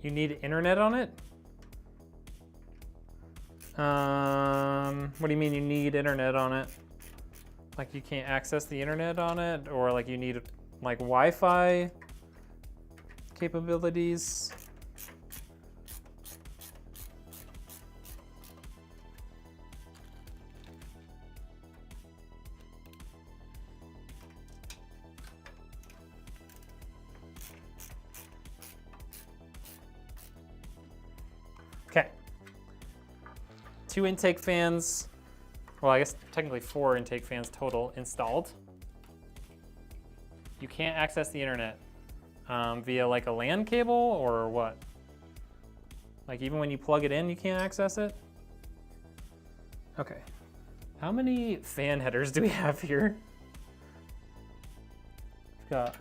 You need internet on it? What do you mean you need internet on it? Like you can't access the internet on it? Or like you need like Wi-Fi capabilities? Okay, 2 intake fans, well, I guess technically 4 intake fans total installed. You can't access the internet via like a LAN cable or what? Like even when you plug it in, you can't access it? Okay, how many fan headers do we have here? We've got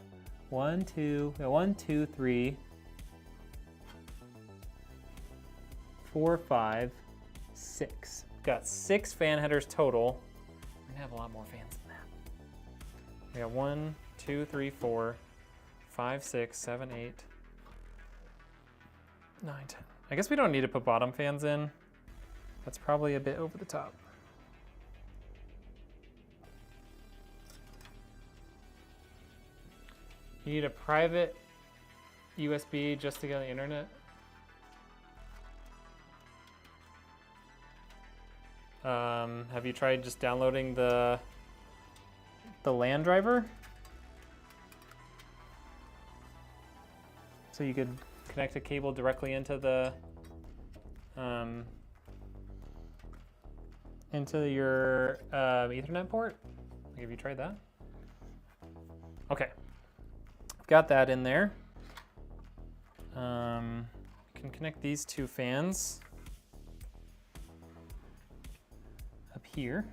1, 2, 3, 4, 5, 6. Got 6 fan headers total. We're gonna have a lot more fans than that. We got 1, 2, 3, 4, 5, 6, 7, 8, 9, 10. I guess we don't need to put bottom fans in. That's probably a bit over the top. You need a private USB just to get on the internet? Have you tried just downloading the LAN driver? So you could connect a cable directly into the into your Ethernet port? Like, have you tried that? Okay, got that in there. Can connect these 2 fans up here.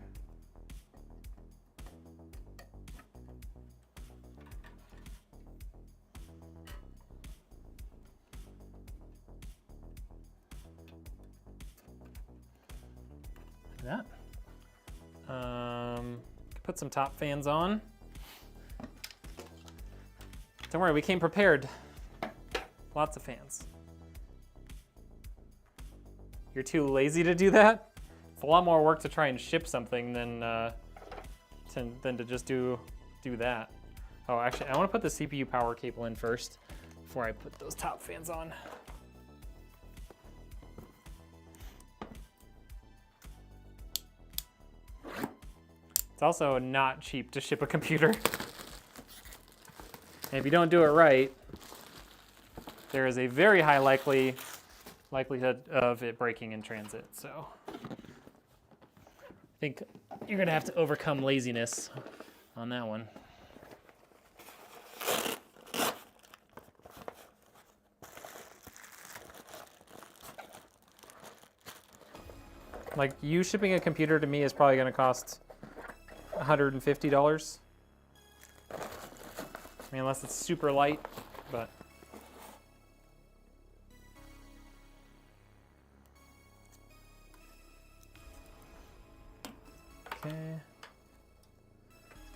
that. Put some top fans on. Don't worry, we came prepared. Lots of fans. You're too lazy to do that? It's a lot more work to try and ship something than to just do that. Oh, actually, I want to put the CPU power cable in first before I put those top fans on. It's also not cheap to ship a computer. And if you don't do it right, there is a very high likelihood of it breaking in transit. So I think you're gonna have to overcome laziness on that one. Like, you shipping a computer to me is probably gonna cost $150. I mean, unless it's super light, but. Okay.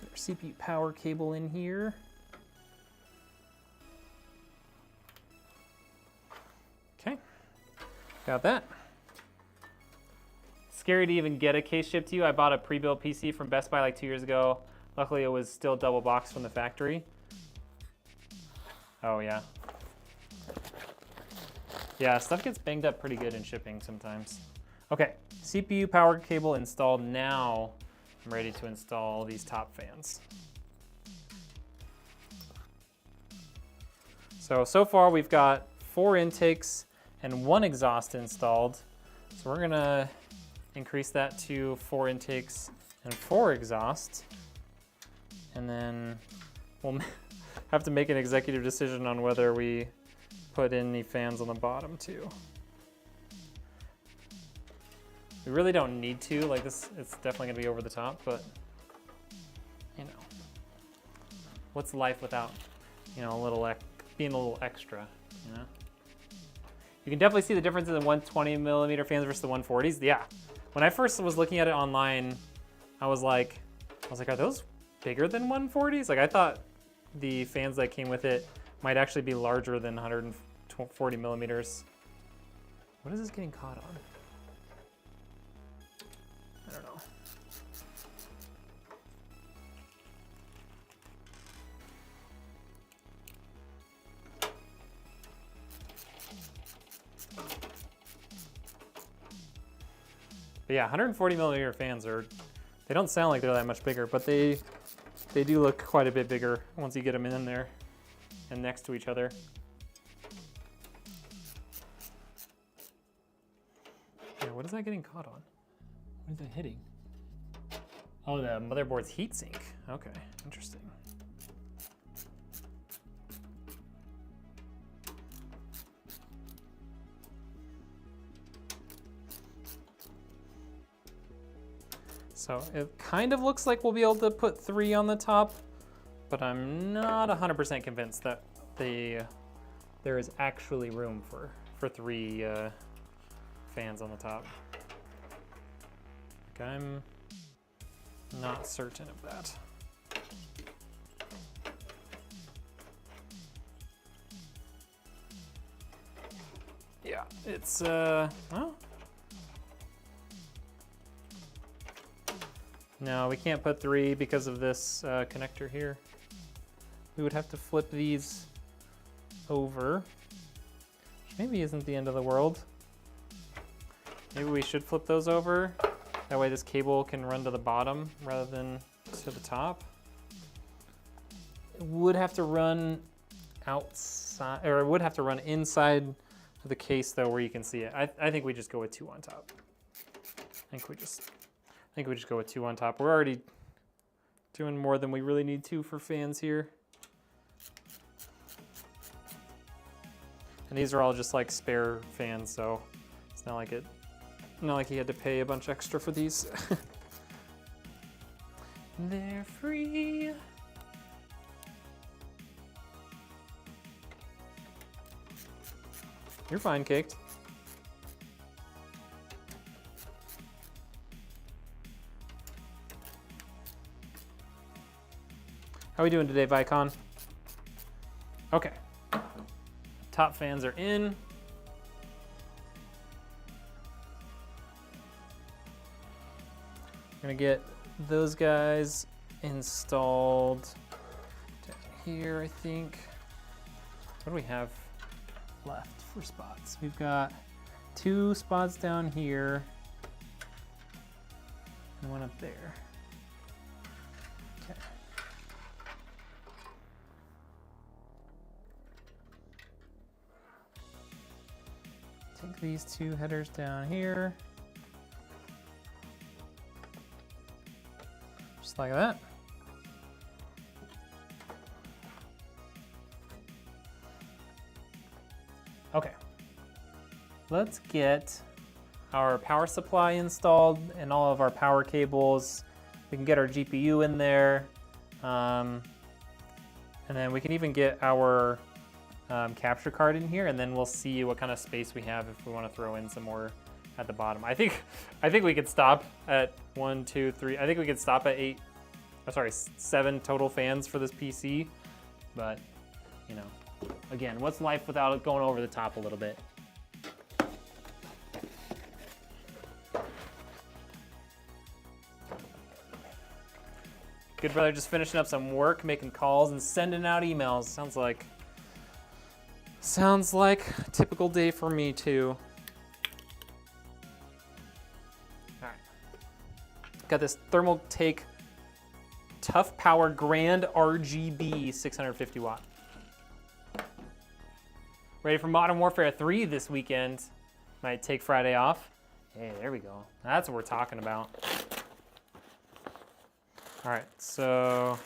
Get our CPU power cable in here. Okay, got that. Scary to even get a case shipped to you. I bought a pre-built PC from Best Buy like 2 years ago. Luckily, it was still double boxed from the factory. Oh yeah. Yeah, stuff gets banged up pretty good in shipping sometimes. Okay, CPU power cable installed. Now I'm ready to install these top fans. So far we've got 4 intakes and 1 exhaust installed. So we're gonna increase that to 4 intakes and 4 exhausts. And then we'll have to make an executive decision on whether we put in the fans on the bottom too. We really don't need to, like this, it's definitely gonna be over the top, but you know, what's life without, you know, being a little extra, you know? You can definitely see the difference in the 120mm fans versus the 140s. Yeah, when I first was looking at it online, I was like, are those bigger than 140s? Like, I thought the fans that came with it might actually be larger than 140mm. What is this getting caught on? I don't know. But yeah, 140mm fans they don't sound like they're that much bigger, but they do look quite a bit bigger once you get them in there and next to each other. Yeah, what is that getting caught on? What is it hitting? Oh, the motherboard's heatsink. Okay, interesting. So it kind of looks like we'll be able to put 3 on the top, but I'm not 100% convinced that there is actually room for 3 fans on the top. Like, I'm not certain of that. Yeah, it's well. No, we can't put 3 because of this connector here. We would have to flip these over, which maybe isn't the end of the world. Maybe we should flip those over. That way this cable can run to the bottom rather than to the top. It would have to run outside, or it would have to run inside of the case though, where you can see it. I think we just go with 2 on top. I think we just go with 2 on top. We're already doing more than we really need to for fans here. And these are all just like spare fans, so it's not like you had to pay a bunch extra for these. They're free. You're fine, Caked. How we doing today, Vicon? Okay. Top fans are in. I'm gonna get those guys installed down here, I think. What do we have left for spots? We've got 2 spots down here and 1 up there. Okay. Take these 2 headers down here. Just like that. Okay. Let's get our power supply installed and all of our power cables. We can get our GPU in there. And then we can even get our capture card in here, and then we'll see what kind of space we have if we want to throw in some more at the bottom. I think we could stop at 1, 2, 3. I think we could stop at 7 total fans for this PC. But, you know, again, what's life without it going over the top a little bit? Good brother just finishing up some work, making calls and sending out emails. Sounds like a typical day for me too. All right. Got this Thermaltake Toughpower Grand RGB 650 watt. Ready for Modern Warfare 3 this weekend. Might take Friday off. Hey, there we go. That's what we're talking about. All right, so,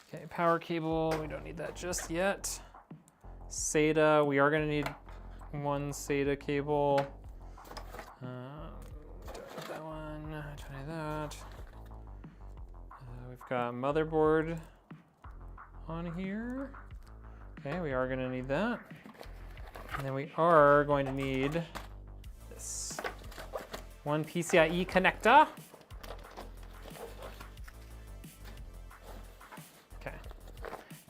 okay, power cable, we don't need that just yet. SATA, we are gonna need 1 SATA cable. Don't need that one, don't need that. We've got motherboard on here. Okay, we are gonna need that. And then we are going to need this 1 PCIe connector. Okay.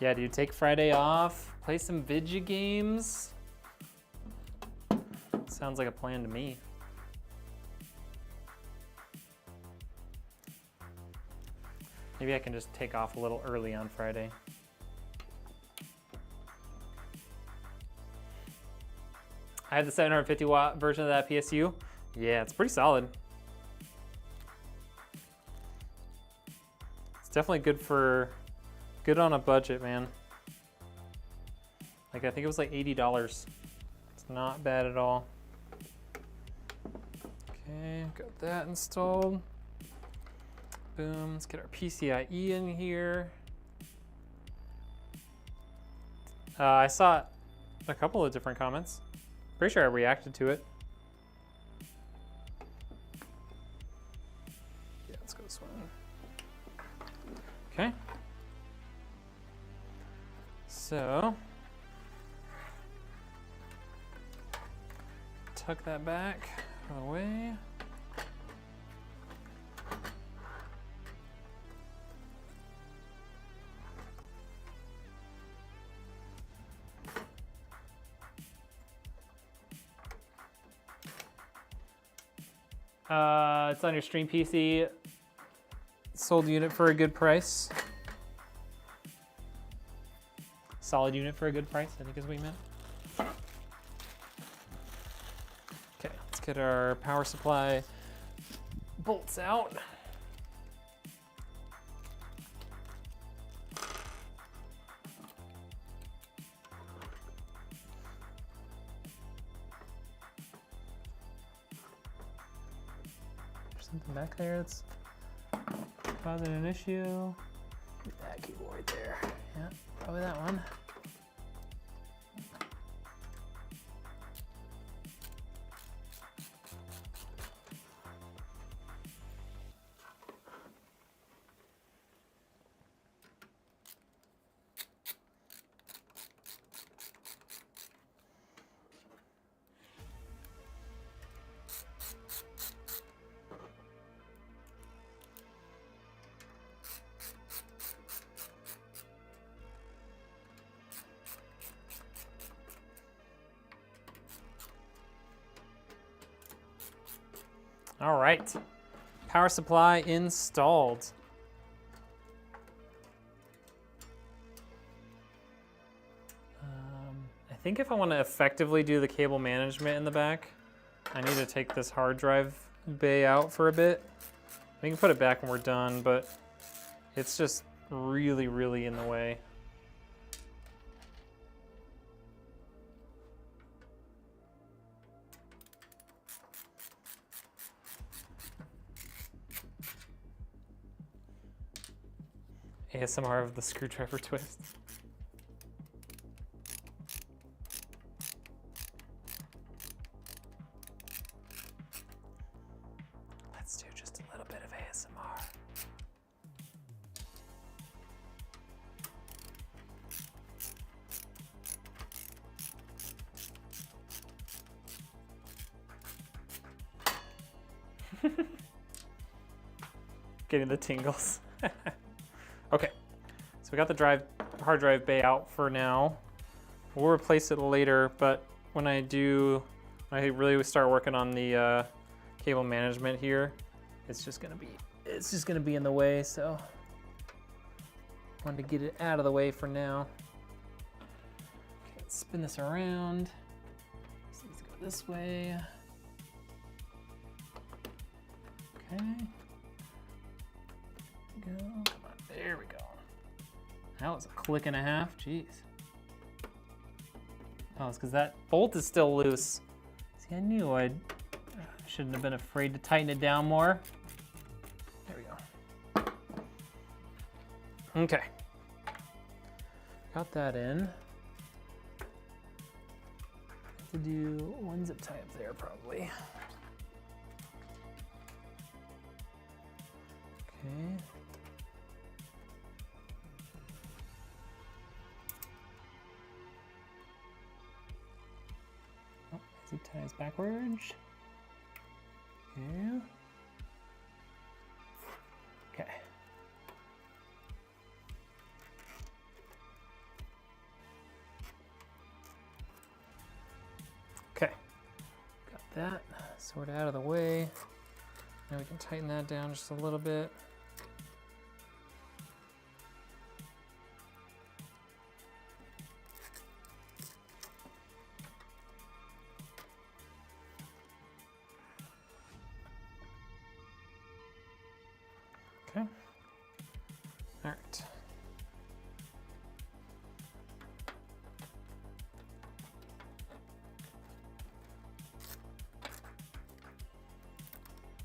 Yeah, dude, take Friday off, play some video games. Sounds like a plan to me. Maybe I can just take off a little early on Friday. I have the 750 watt version of that PSU. Yeah, it's pretty solid. It's definitely good on a budget, man. Like, I think it was like $80. It's not bad at all. Okay, got that installed. Boom, let's get our PCIe in here. I saw a couple of different comments. Pretty sure I reacted to it. Yeah, let's go this one. Okay. So, tuck that back away. It's on your stream PC. Sold unit for a good price. Solid unit for a good price, I think is what you meant. Okay, let's get our power supply bolts out. Something back there that's causing an issue. That cable right there. Yeah, probably that one. All right, power supply installed. I think if I want to effectively do the cable management in the back, I need to take this hard drive bay out for a bit. We can put it back when we're done, but it's just really, really in the way. ASMR of the screwdriver twist. Let's do just a little bit of ASMR. Getting the tingles. Okay, so we got the hard drive bay out for now. We'll replace it later, but when I really start working on the cable management here, it's just gonna be in the way. So wanted to get it out of the way for now. Okay, let's spin this around. So let's go this way. Okay. Go. Come on, there we go. That was a click and a half, jeez. Oh, it's because that bolt is still loose. See, I knew I shouldn't have been afraid to tighten it down more. There we go. Okay. Got that in. Have to do one zip tie up there probably. Okay. Oh, zip ties backwards. Yeah. Okay. Okay. Got that sort of out of the way. Now we can tighten that down just a little bit. Okay. All right.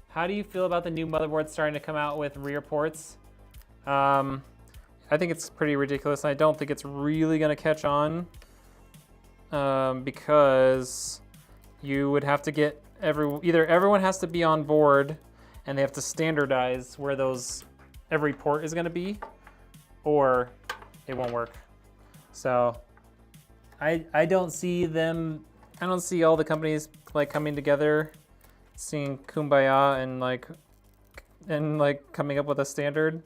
How do you feel about the new motherboard starting to come out with rear ports? I think it's pretty ridiculous. I don't think it's really going to catch on because you would have to get either everyone has to be on board and they have to standardize where every port is going to be, or it won't work. So I don't see all the companies like coming together, seeing kumbaya and coming up with a standard,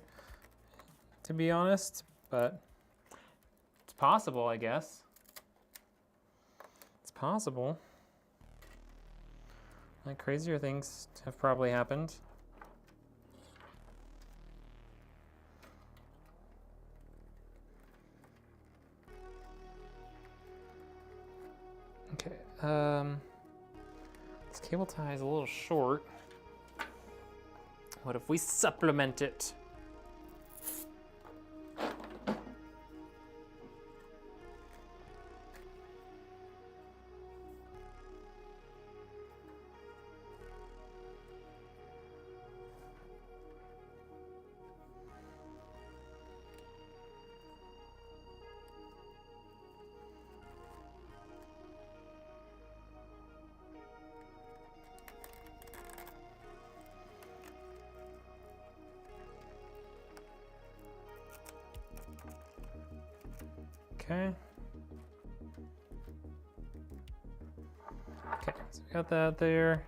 to be honest, but it's possible, I guess. It's possible. Like, crazier things have probably happened. Okay, this cable tie is a little short. What if we supplement it? Okay. Okay, so we got that there.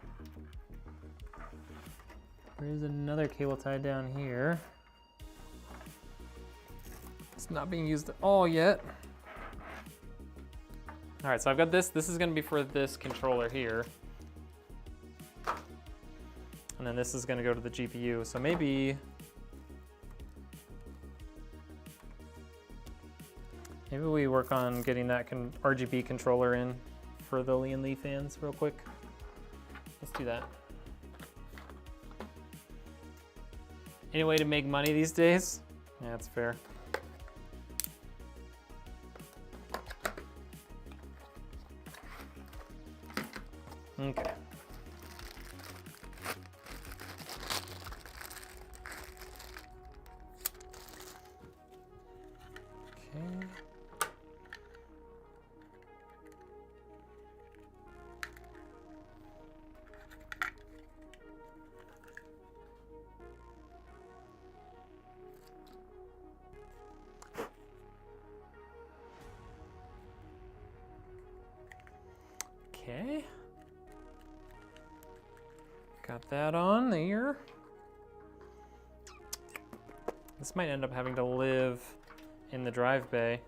There's another cable tie down here. It's not being used at all yet. All right, so I've got this. This is gonna be for this controller here. and then this is gonna go to the GPU. So maybe we work on getting that RGB controller in for the Lian Li fans real quick. Let's do that. Any way to make money these days? Yeah, that's fair. Okay. Okay. Got that on there. This might end up having to live in the drive bay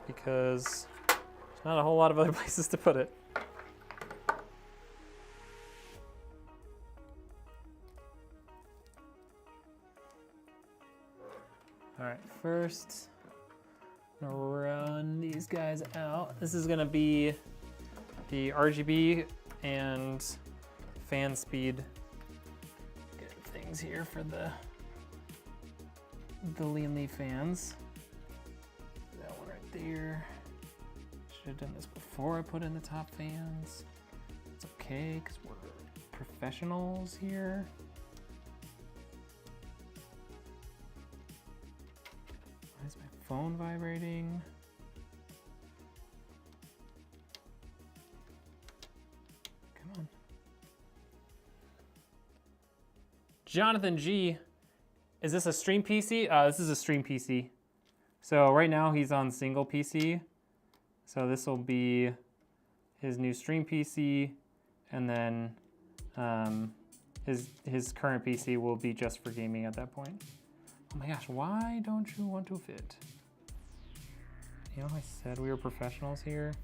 because there's not a whole lot of other places to put it. All right, first, I'm gonna run these guys out. This is gonna be the RGB and fan speed good things here for the Lian Li fans. That one right there. Should have done this before I put in the top fans. It's okay, because we're professionals here. Why is my phone vibrating? Come on. Jonathan G, is this a stream PC? This is a stream PC. So right now he's on single PC. So this will be his new stream PC, and then his current PC will be just for gaming at that point. Oh my gosh, why don't you want to fit? You know, I said we were professionals here.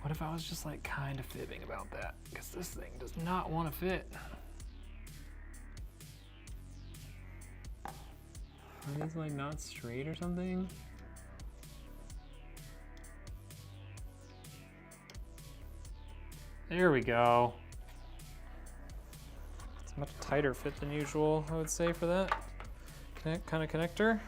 What if I was just like kind of fibbing about that? Because this thing does not want to fit. Are these like not straight or something? There we go. It's a much tighter fit than usual, I would say, for that kind of connector.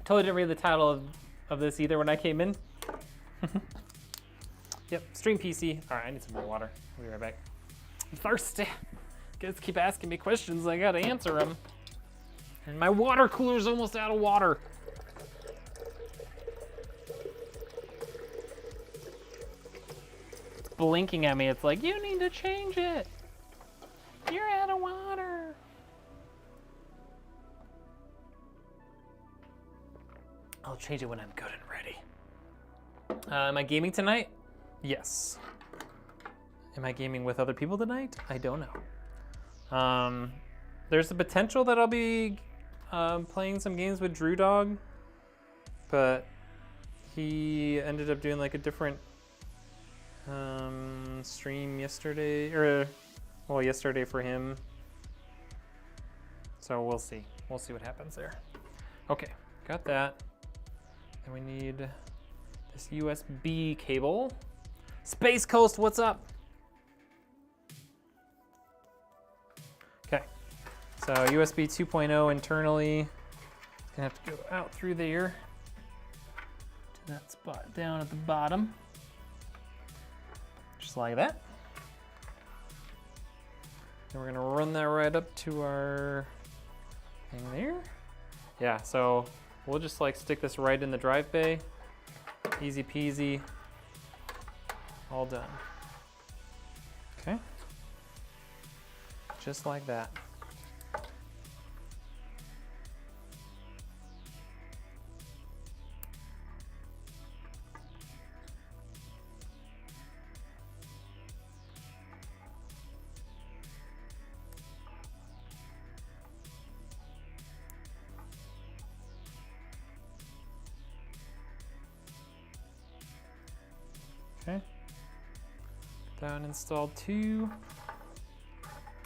Totally didn't read the title of this either when I came in. Yep, stream PC. All right, I need some more water. I'll be right back. I'm thirsty. Guys keep asking me questions, I gotta answer them. And my water cooler's almost out of water. It's blinking at me. It's like, you need to change it. You're out of water. I'll change it when I'm good and ready. Am I gaming tonight? Yes. Am I gaming with other people tonight? I don't know. There's the potential that I'll be playing some games with Drew Dog, but he ended up doing like a different stream yesterday, or well, yesterday for him. So we'll see. We'll see what happens there. Okay, got that. And we need this USB cable. Space Coast, what's up? Okay, so USB 2.0 internally. Gonna have to go out through there to that spot down at the bottom. Just like that. And we're gonna run that right up to our thing there. Yeah, so we'll just like stick this right in the drive bay. Easy peasy. All done. Okay. Just like that. Okay. That one installed too.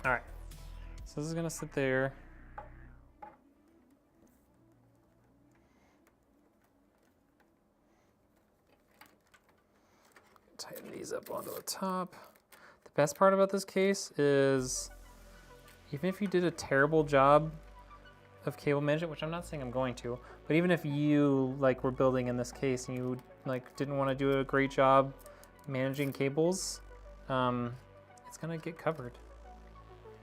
All right. So this is gonna sit there. Tighten these up onto the top. The best part about this case is even if you did a terrible job of cable management, which I'm not saying I'm going to, but even if you like were building in this case and you like didn't want to do a great job managing cables, it's gonna get covered.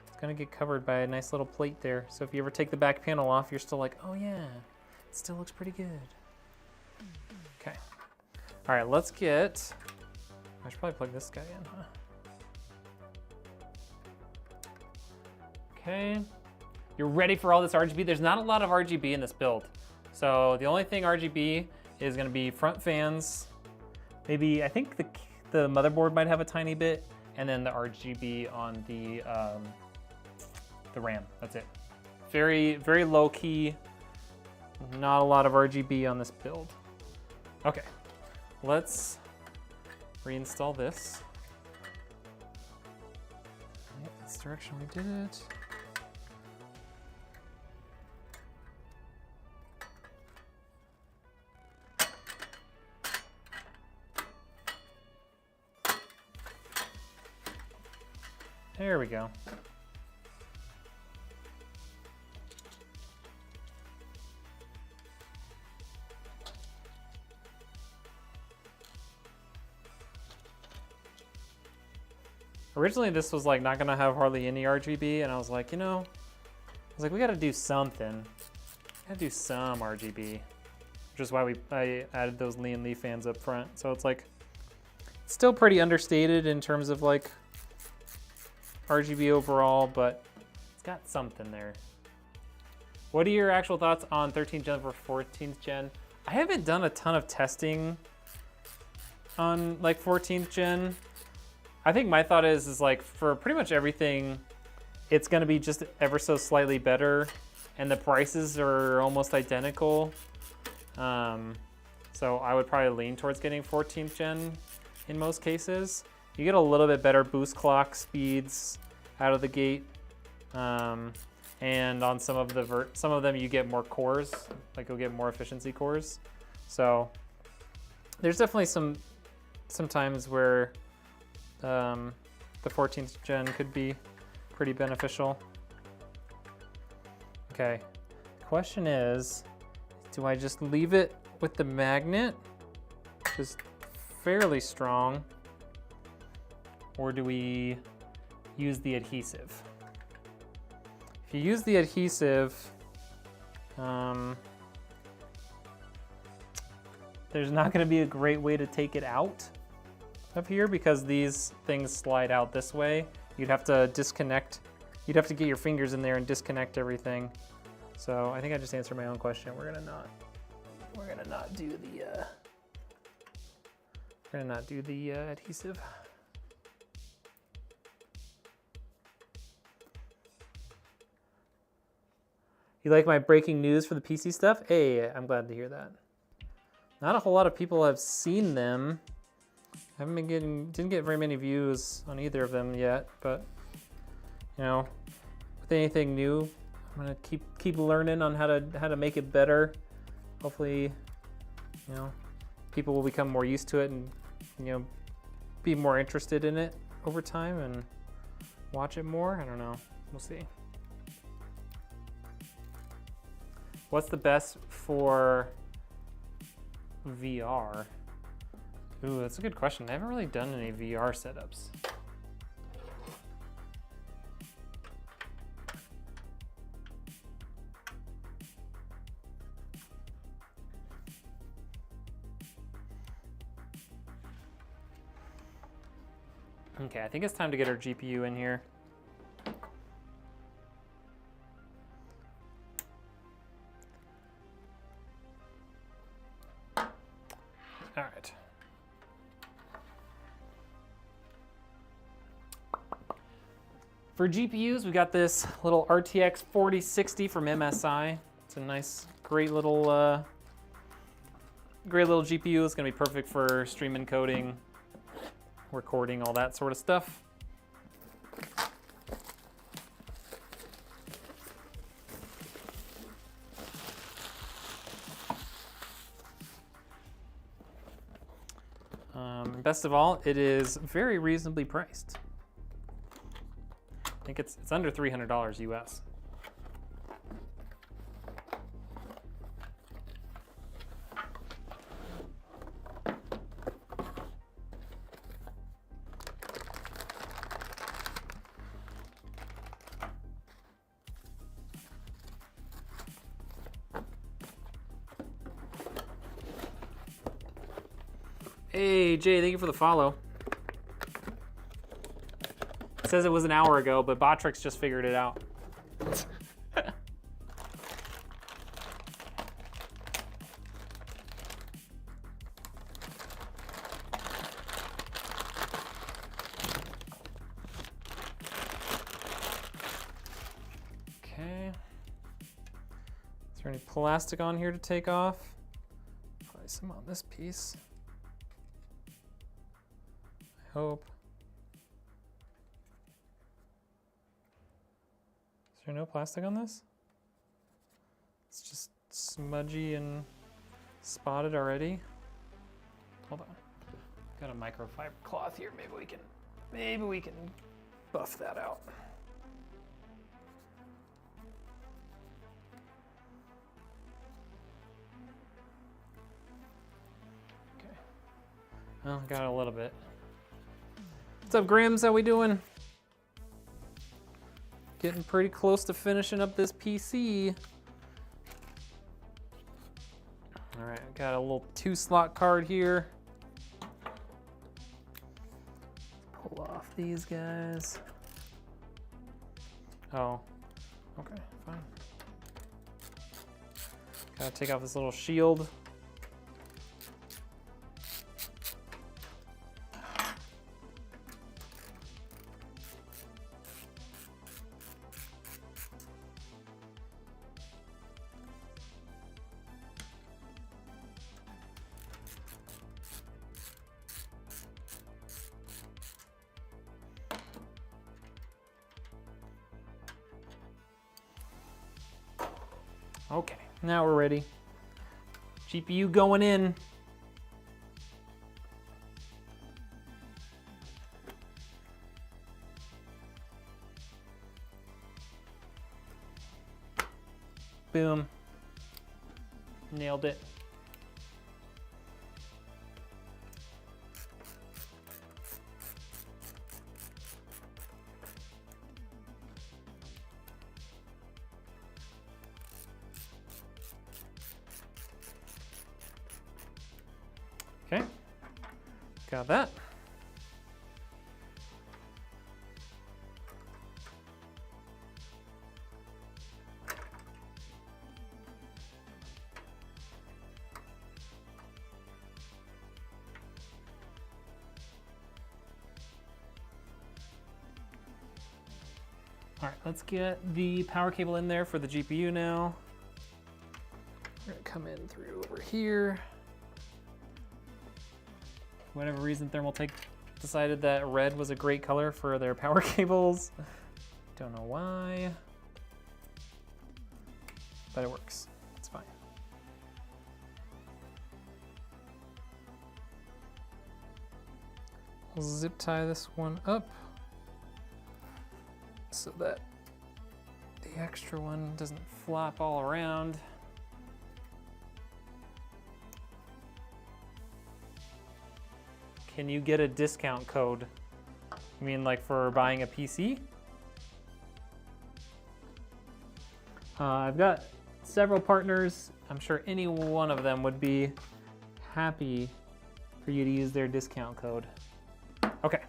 It's gonna get covered by a nice little plate there. So if you ever take the back panel off, you're still like, oh yeah, it still looks pretty good. Okay. All right, let's get, I should probably plug this guy in, huh? Okay. You're ready for all this RGB. There's not a lot of RGB in this build. So the only thing RGB is gonna be front fans. Maybe, I think the motherboard might have a tiny bit, and then the RGB on the RAM, that's it. Very, very low key, not a lot of RGB on this build. Okay, let's reinstall this. Yep, that's the direction we did it. There we go. Originally this was like not gonna have hardly any RGB, and I was like, you know, we gotta do something. Gotta do some RGB. Which is why I added those Lian Li fans up front. So it's like, it's still pretty understated in terms of like RGB overall, but it's got something there. What are your actual thoughts on 13th gen for 14th gen? I haven't done a ton of testing on like 14th gen. I think my thought is like for pretty much everything, it's gonna be just ever so slightly better, and the prices are almost identical. So I would probably lean towards getting 14th gen in most cases. You get a little bit better boost clock speeds out of the gate, and on some of them you get more cores, like you'll get more efficiency cores. So there's definitely some times where the 14th gen could be pretty beneficial. Okay, question is, do I just leave it with the magnet, which is fairly strong, or do we use the adhesive? If you use the adhesive, there's not gonna be a great way to take it out of here because these things slide out this way. You'd have to disconnect, you'd have to get your fingers in there and disconnect everything. So I think I just answered my own question. We're gonna not do the adhesive. You like my breaking news for the PC stuff? Hey, I'm glad to hear that. Not a whole lot of people have seen them. Didn't get very many views on either of them yet, but you know, with anything new, I'm gonna keep learning on how to make it better. Hopefully, you know, people will become more used to it and, you know, be more interested in it over time and watch it more. I don't know. We'll see. What's the best for VR? Ooh, that's a good question. I haven't really done any VR setups. Okay, I think it's time to get our GPU in here. All right. For GPUs, we got this little RTX 4060 from MSI. It's a nice, great little GPU. It's gonna be perfect for stream encoding, recording, all that sort of stuff. Best of all, it is very reasonably priced. I think it's under $300 US. Hey, Jay, thank you for the follow. It says it was an hour ago, but Botrix just figured it out. Okay. Is there any plastic on here to take off? Probably some on this piece. Hope. Is there no plastic on this? It's just smudgy and spotted already. Hold on. Got a microfiber cloth here. Maybe we can buff that out. Okay. Well, got a little bit. What's up, Grims? How we doing? Getting pretty close to finishing up this PC. All right, got a little 2-slot card here. Pull off these guys. Oh, okay, fine. Gotta take off this little shield. Okay, now we're ready. GPU going in. Boom. Nailed it. Okay, got that. All right, let's get the power cable in there for the GPU now. We're gonna come in through over here. For whatever reason, Thermaltake decided that red was a great color for their power cables. Don't know why, but it works. It's fine. We'll zip tie this one up so that the extra one doesn't flop all around. Can you get a discount code? You mean like for buying a PC? I've got several partners. I'm sure any one of them would be happy for you to use their discount code. Okay.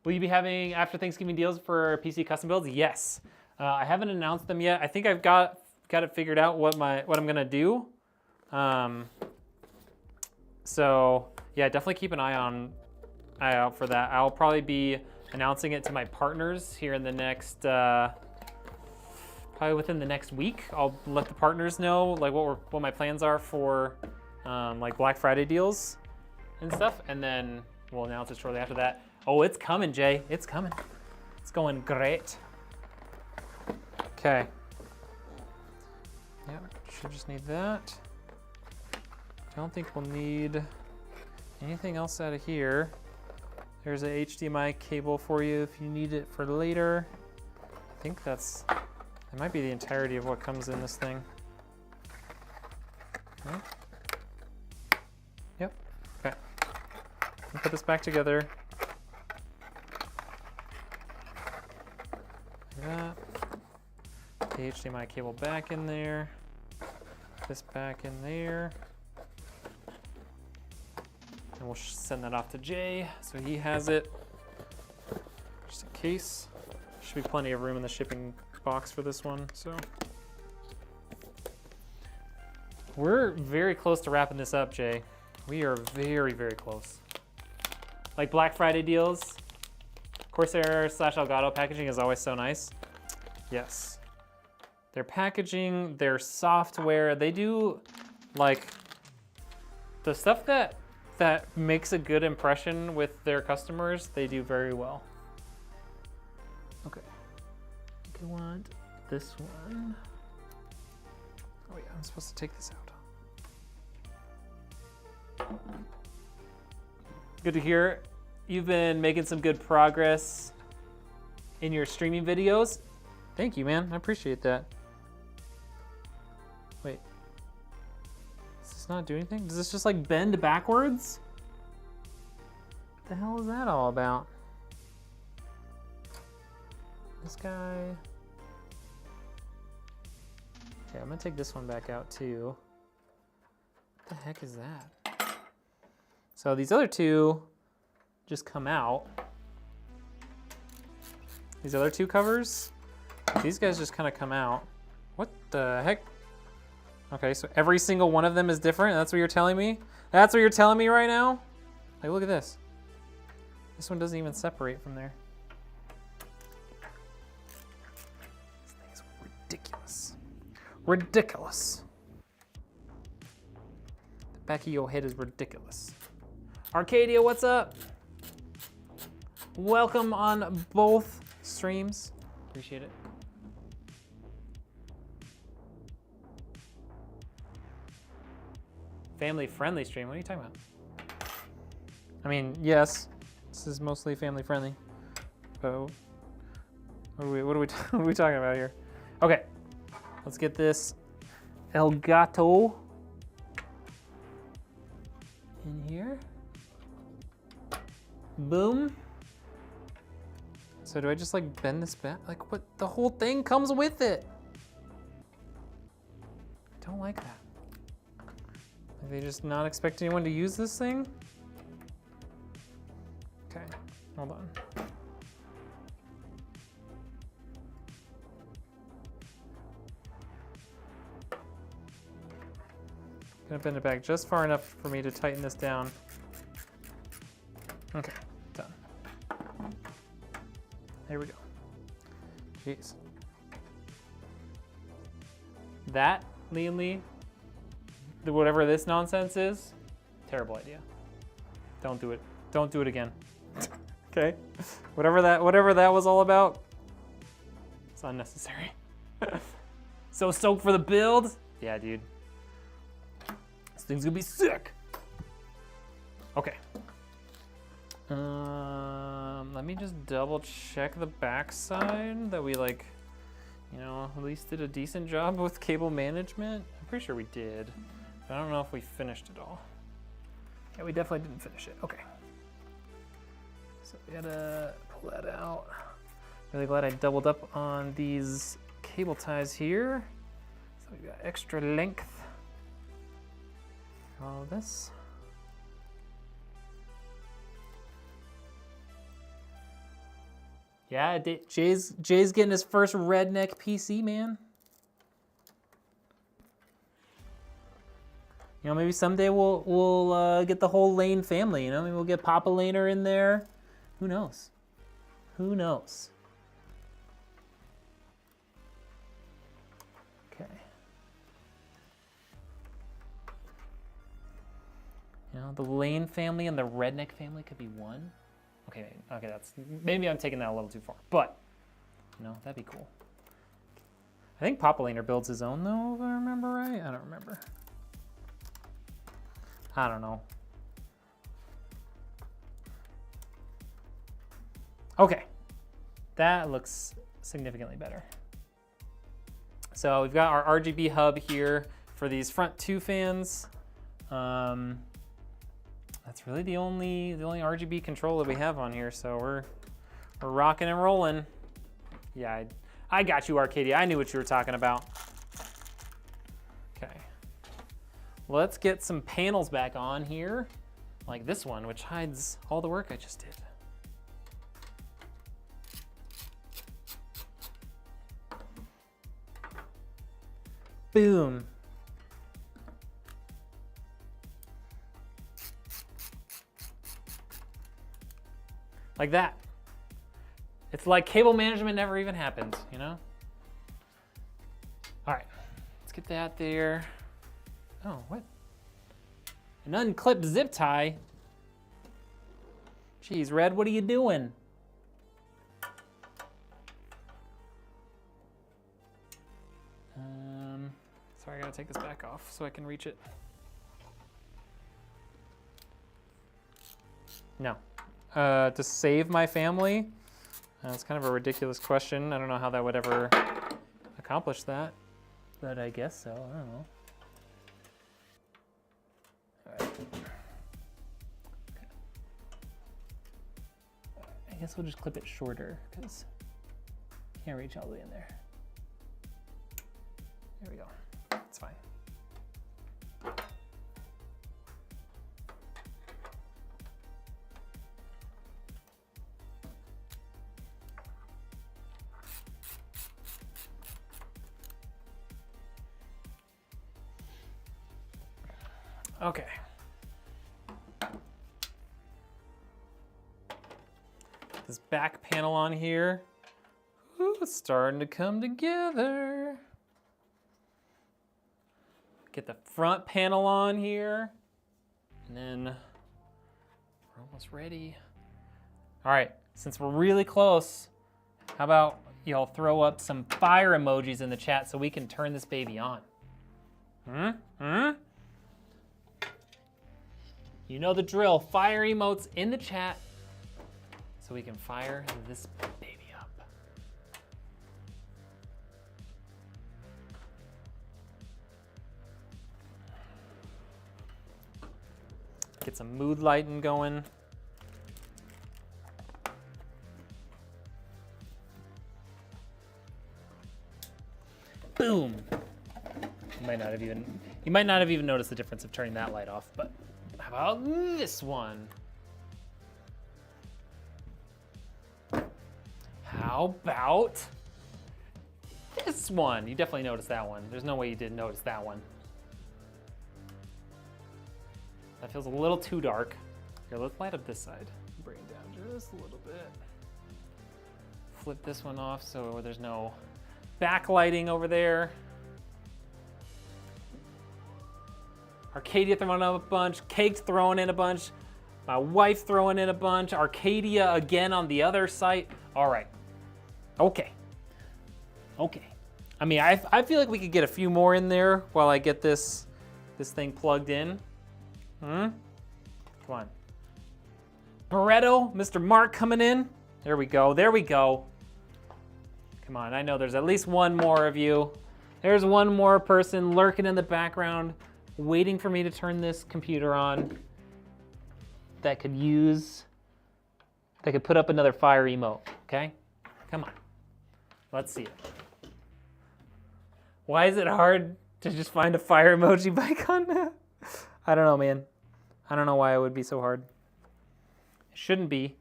Will you be having after Thanksgiving deals for PC custom builds? Yes. I haven't announced them yet. I think I've got it figured out what I'm gonna do. So yeah, definitely keep an eye out for that. I'll probably be announcing it to my partners here in the next, probably within the next week. I'll let the partners know like what my plans are for like Black Friday deals. and stuff, and then we'll announce it shortly after that. Oh, it's coming, Jay. It's coming. It's going great. Okay. Yep, should just need that. Don't think we'll need anything else out of here. There's a HDMI cable for you if you need it for later. I think that might be the entirety of what comes in this thing. Okay. Yep, okay. I'll put this back together. Like that. The HDMI cable back in there. This back in there. And we'll send that off to Jay so he has it, just in case. Should be plenty of room in the shipping box for this one, so. We're very close to wrapping this up, Jay. We are very, very close. Like Black Friday deals, Corsair/Elgato packaging is always so nice. Yes. Their packaging, their software, they do like the stuff that makes a good impression with their customers, they do very well. Okay. I think I want this one. Oh yeah, I'm supposed to take this out. Good to hear. You've been making some good progress in your streaming videos. Thank you, man. I appreciate that. Wait. Does this not do anything? Does this just like bend backwards? What the hell is that all about? This guy. Okay, I'm gonna take this one back out too. What the heck is that? So these other two just come out. These other two covers, these guys just kind of come out. What the heck? Okay, so every single one of them is different. That's what you're telling me? That's what you're telling me right now? Like, look at this. This one doesn't even separate from there. This thing is ridiculous. Ridiculous. The back of your head is ridiculous. Arcadia, what's up? Welcome on both streams. Appreciate it. Family-friendly stream, what are you talking about? I mean, yes, this is mostly family-friendly. But what are we talking about here? Okay, let's get this Elgato in here. Boom. So do I just like bend this back? Like what, the whole thing comes with it. I don't like that. Are they just not expect anyone to use this thing? Okay, hold on. Gonna bend it back just far enough for me to tighten this down. Okay, done. There we go. Jeez. That, Lian Li, whatever this nonsense is, terrible idea. Don't do it. Don't do it again. Okay? Whatever that was all about, it's unnecessary. So stoked for the build? Yeah, dude. This thing's gonna be sick. Okay. Let me just double check the backside that we like, you know, at least did a decent job with cable management. I'm pretty sure we did, but I don't know if we finished it all. Yeah, we definitely didn't finish it. Okay. So we gotta pull that out. Really glad I doubled up on these cable ties here. So we got extra length. All of this. Yeah, Jay's getting his first Rednek PC, man. You know, maybe someday we'll get the whole Lane family. You know, maybe we'll get Papa Laner in there. Who knows? Who knows? Okay. You know, the Lane family and the Rednek family could be one. Okay, that's, maybe I'm taking that a little too far, but, you know, that'd be cool. I think Laner builds his own though, if I remember right. I don't remember. I don't know. Okay, that looks significantly better. So we've got our RGB hub here for these front two fans. That's really the only RGB controller we have on here, so we're rocking and rolling. Yeah, I got you, Arcadia. I knew what you were talking about. Okay, let's get some panels back on here, like this one, which hides all the work I just did. Boom. Like that. It's like cable management never even happened, you know? All right, let's get that there. Oh, what? An unclipped zip tie? Jeez, Red, what are you doing? Sorry, I gotta take this back off so I can reach it. No. To save my family? That's kind of a ridiculous question. I don't know how that would ever accomplish that, but I guess so. I don't know. All right. Okay. I guess we'll just clip it shorter because can't reach all the way in there. There we go. It's fine. Okay. This back panel on here, ooh, it's starting to come together. Get the front panel on here, and then we're almost ready. All right, since we're really close, how about y'all throw up some fire emojis in the chat so we can turn this baby on? You know the drill, fire emotes in the chat so we can fire this baby up. Get some mood lighting going. Boom. You might not have even noticed the difference of turning that light off, but how about this one? How about this one? You definitely noticed that one. There's no way you didn't notice that one. That feels a little too dark. Here, let's light up this side. Bring it down just a little bit. Flip this one off so there's no backlighting over there. Arcadia throwing in a bunch, Caked throwing in a bunch, my wife throwing in a bunch, Arcadia again on the other site. All right, okay. I mean, I feel like we could get a few more in there while I get this thing plugged in. Come on. Barretto, Mr. Mark coming in. There we go, there we go. Come on, I know there's at least one more of you. There's one more person lurking in the background, waiting for me to turn this computer on that could put up another fire emote, okay? Come on, let's see it. Why is it hard to just find a fire emoji icon? I don't know, man. I don't know why it would be so hard. It shouldn't be. It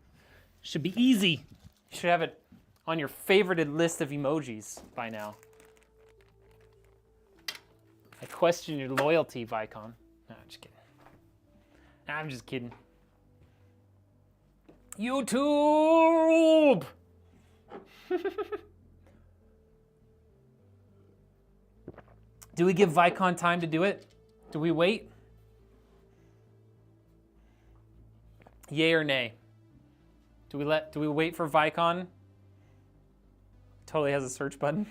should be easy. You should have it on your favorited list of emojis by now. I question your loyalty, Vicon. No, I'm just kidding. I'm just kidding. YouTube! Do we give Vicon time to do it? Do we wait? Yay or nay? Do we wait for Vicon? Totally has a search button.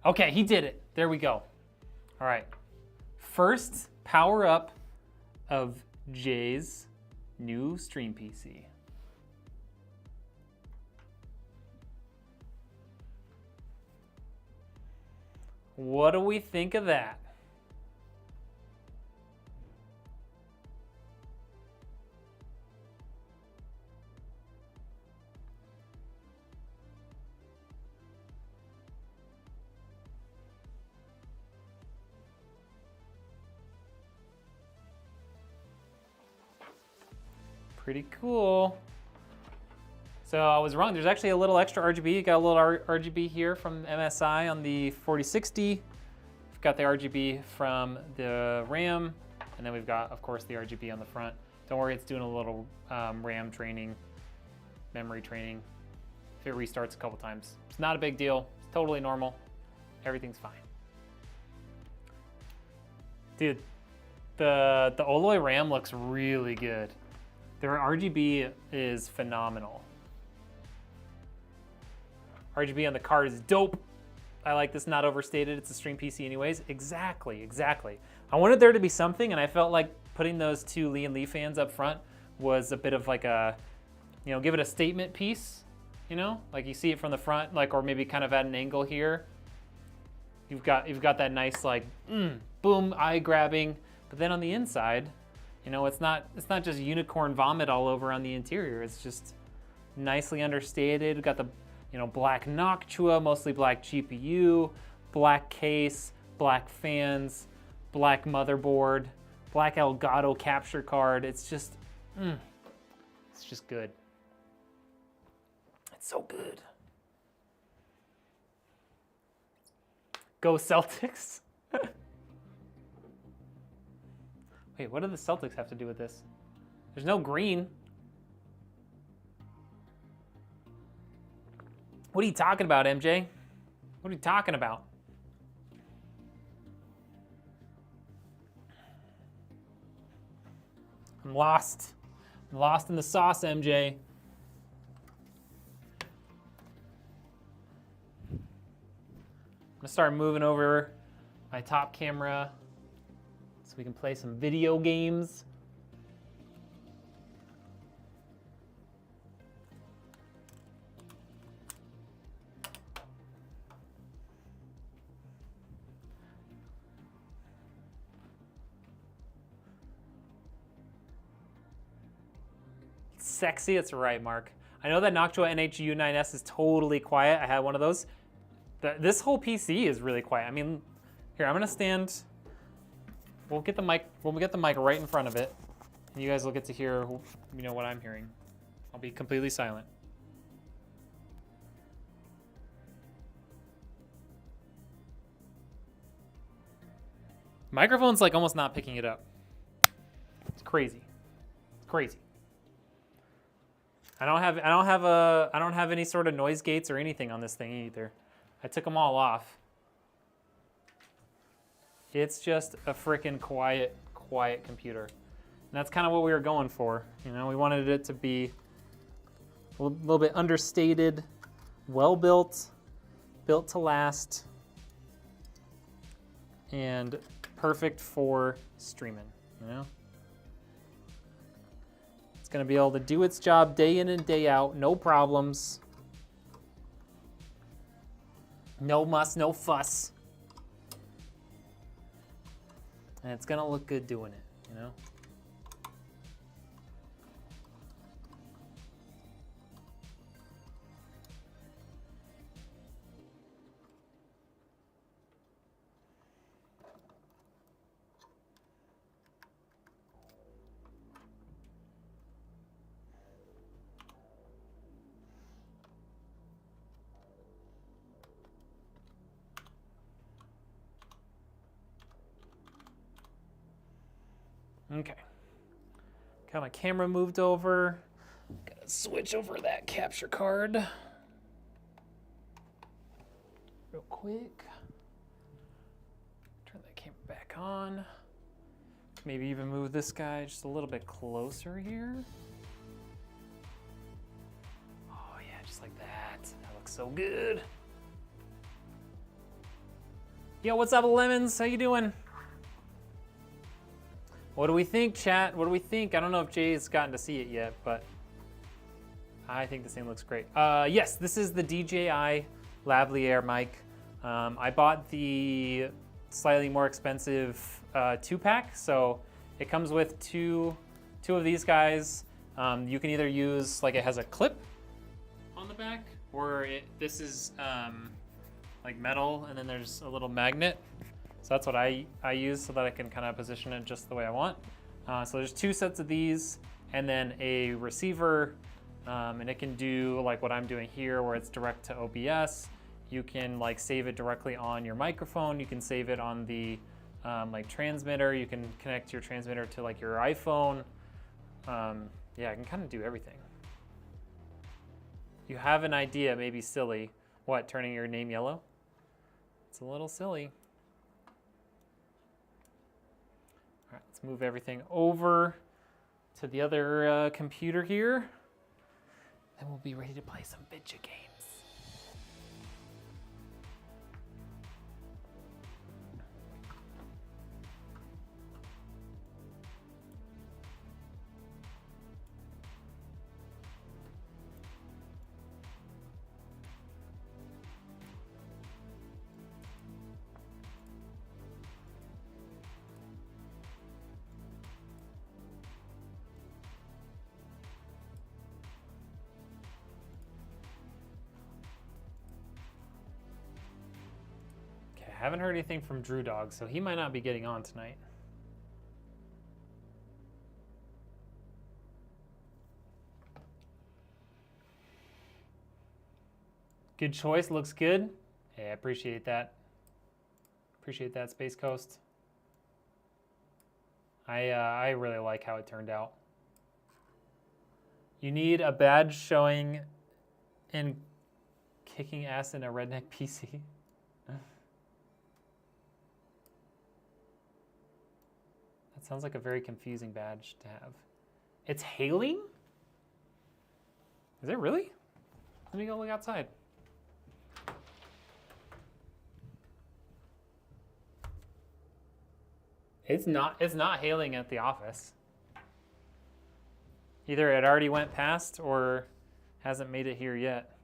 Okay, he did it. There we go. All right. First power up of Jay's new stream PC. What do we think of that? Pretty cool. So I was wrong. There's actually a little extra RGB. You got a little RGB here from MSI on the 4060. We've got the RGB from the RAM, and then we've got, of course, the RGB on the front. Don't worry, it's doing a little RAM training, memory training. If it restarts a couple times, it's not a big deal. It's totally normal. Everything's fine. Dude, the Oloy RAM looks really good. Their RGB is phenomenal. RGB on the card is dope. I like this, not overstated. It's a stream PC anyways. Exactly, exactly. I wanted there to be something, and I felt like putting those two Lian Li fans up front was a bit of like a, you know, give it a statement piece, you know? Like you see it from the front, like, or maybe kind of at an angle here. You've got that nice like, boom, eye grabbing. But then on the inside, you know, it's not just unicorn vomit all over on the interior. It's just nicely understated. We've got the, you know, black Noctua, mostly black GPU, black case, black fans, black motherboard, black Elgato capture card. It's just good. It's so good. Go Celtics. Wait, what do the Celtics have to do with this? There's no green. What are you talking about, MJ? What are you talking about? I'm lost. I'm lost in the sauce, MJ. I'm gonna start moving over my top camera so we can play some video games. Sexy, it's right, Mark. I know that Noctua NH-U9S is totally quiet. I had one of those. This whole PC is really quiet. I mean, here, I'm gonna stand. We'll get the mic right in front of it, and you guys will get to hear, you know, what I'm hearing. I'll be completely silent. Microphone's like almost not picking it up. It's crazy. It's crazy. I don't have any sort of noise gates or anything on this thing either. I took them all off. It's just a freaking quiet computer. And that's kind of what we were going for. You know, we wanted it to be a little bit understated, well built, built to last, and perfect for streaming, you know? It's gonna be able to do its job day in and day out, no problems. No muss, no fuss. And it's gonna look good doing it, you know? Okay, got my camera moved over. Gotta switch over that capture card real quick. Turn that camera back back on. Maybe even move this guy just a little bit closer here. Oh yeah, just like that. That looks so good. Yo, what's up, Lemons? How you doing? What do we think, chat? What do we think? I don't know if Jay's gotten to see it yet, but I think this thing looks great. Yes, this is the DJI lavalier mic. I bought the slightly more expensive 2-pack, so it comes with two of these guys. You can either use, like, it has a clip on the back, or this is like metal, and then there's a little magnet. So that's what I use, so that I can kind of position it just the way I want. So there's 2 sets of these, and then a receiver, and it can do like what I'm doing here, where it's direct to OBS. You can like save it directly on your microphone. You can save it on the like transmitter. You can connect your transmitter to like your iPhone. Yeah, I can kind of do everything. You have an idea, maybe silly. What, turning your name yellow? It's a little silly. All right, let's move everything over to the other computer here. Then we'll be ready to play some video games. I haven't heard anything from Drew Dog, so he might not be getting on tonight. Good choice, looks good. Hey, I appreciate that. Appreciate that, Space Coast. I really like how it turned out. You need a badge showing in kicking ass in a Rednek PC. Sounds like a very confusing badge to have. It's hailing? Is it really? Let me go look outside. It's not hailing at the office. Either it already went past or hasn't made it here yet.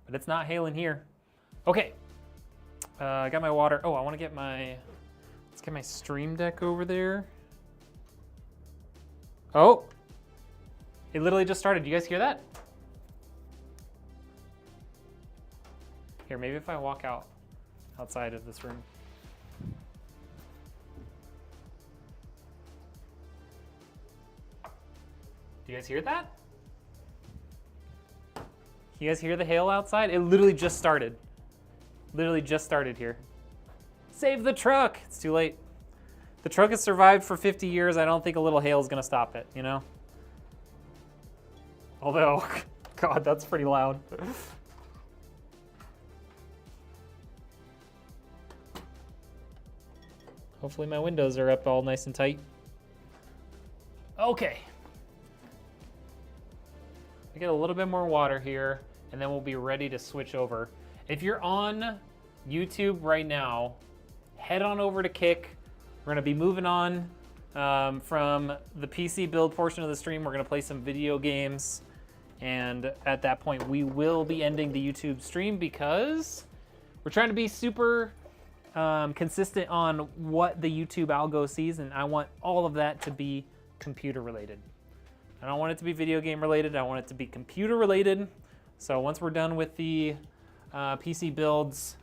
But it's not hailing here. Okay. I got my water. Oh, I want to get my... Let's get my Stream Deck over there. Oh, it literally just started. You guys hear that? Here, maybe if I walk outside of this room. Do you guys hear that? You guys hear the hail outside? It literally just started. Literally just started here. Save the truck! It's too late. The truck has survived for 50 years. I don't think a little hail is gonna stop it, you know? Although, God, that's pretty loud. Hopefully my windows are up all nice and tight. Okay. I get a little bit more water here, and then we'll be ready to switch over. If you're on YouTube right now, head on over to Kick. We're gonna be moving on from the PC build portion of the stream. We're gonna play some video games. And at that point, we will be ending the YouTube stream because we're trying to be super consistent on what the YouTube algo sees. And I want all of that to be computer related. I don't want it to be video game related. I want it to be computer related. So once we're done with the PC builds,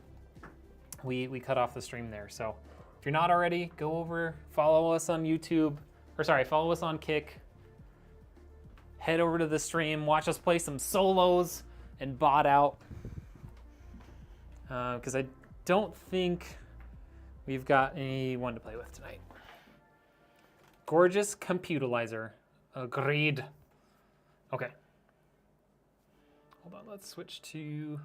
we cut off the stream there. So if you're not already, go over, follow us on YouTube, or sorry, follow us on Kick. Head over to the stream, watch us play some solos and bot out. Because I don't think we've got anyone to play with tonight. Gorgeous computalizer. Agreed. Okay. Hold on, let's switch to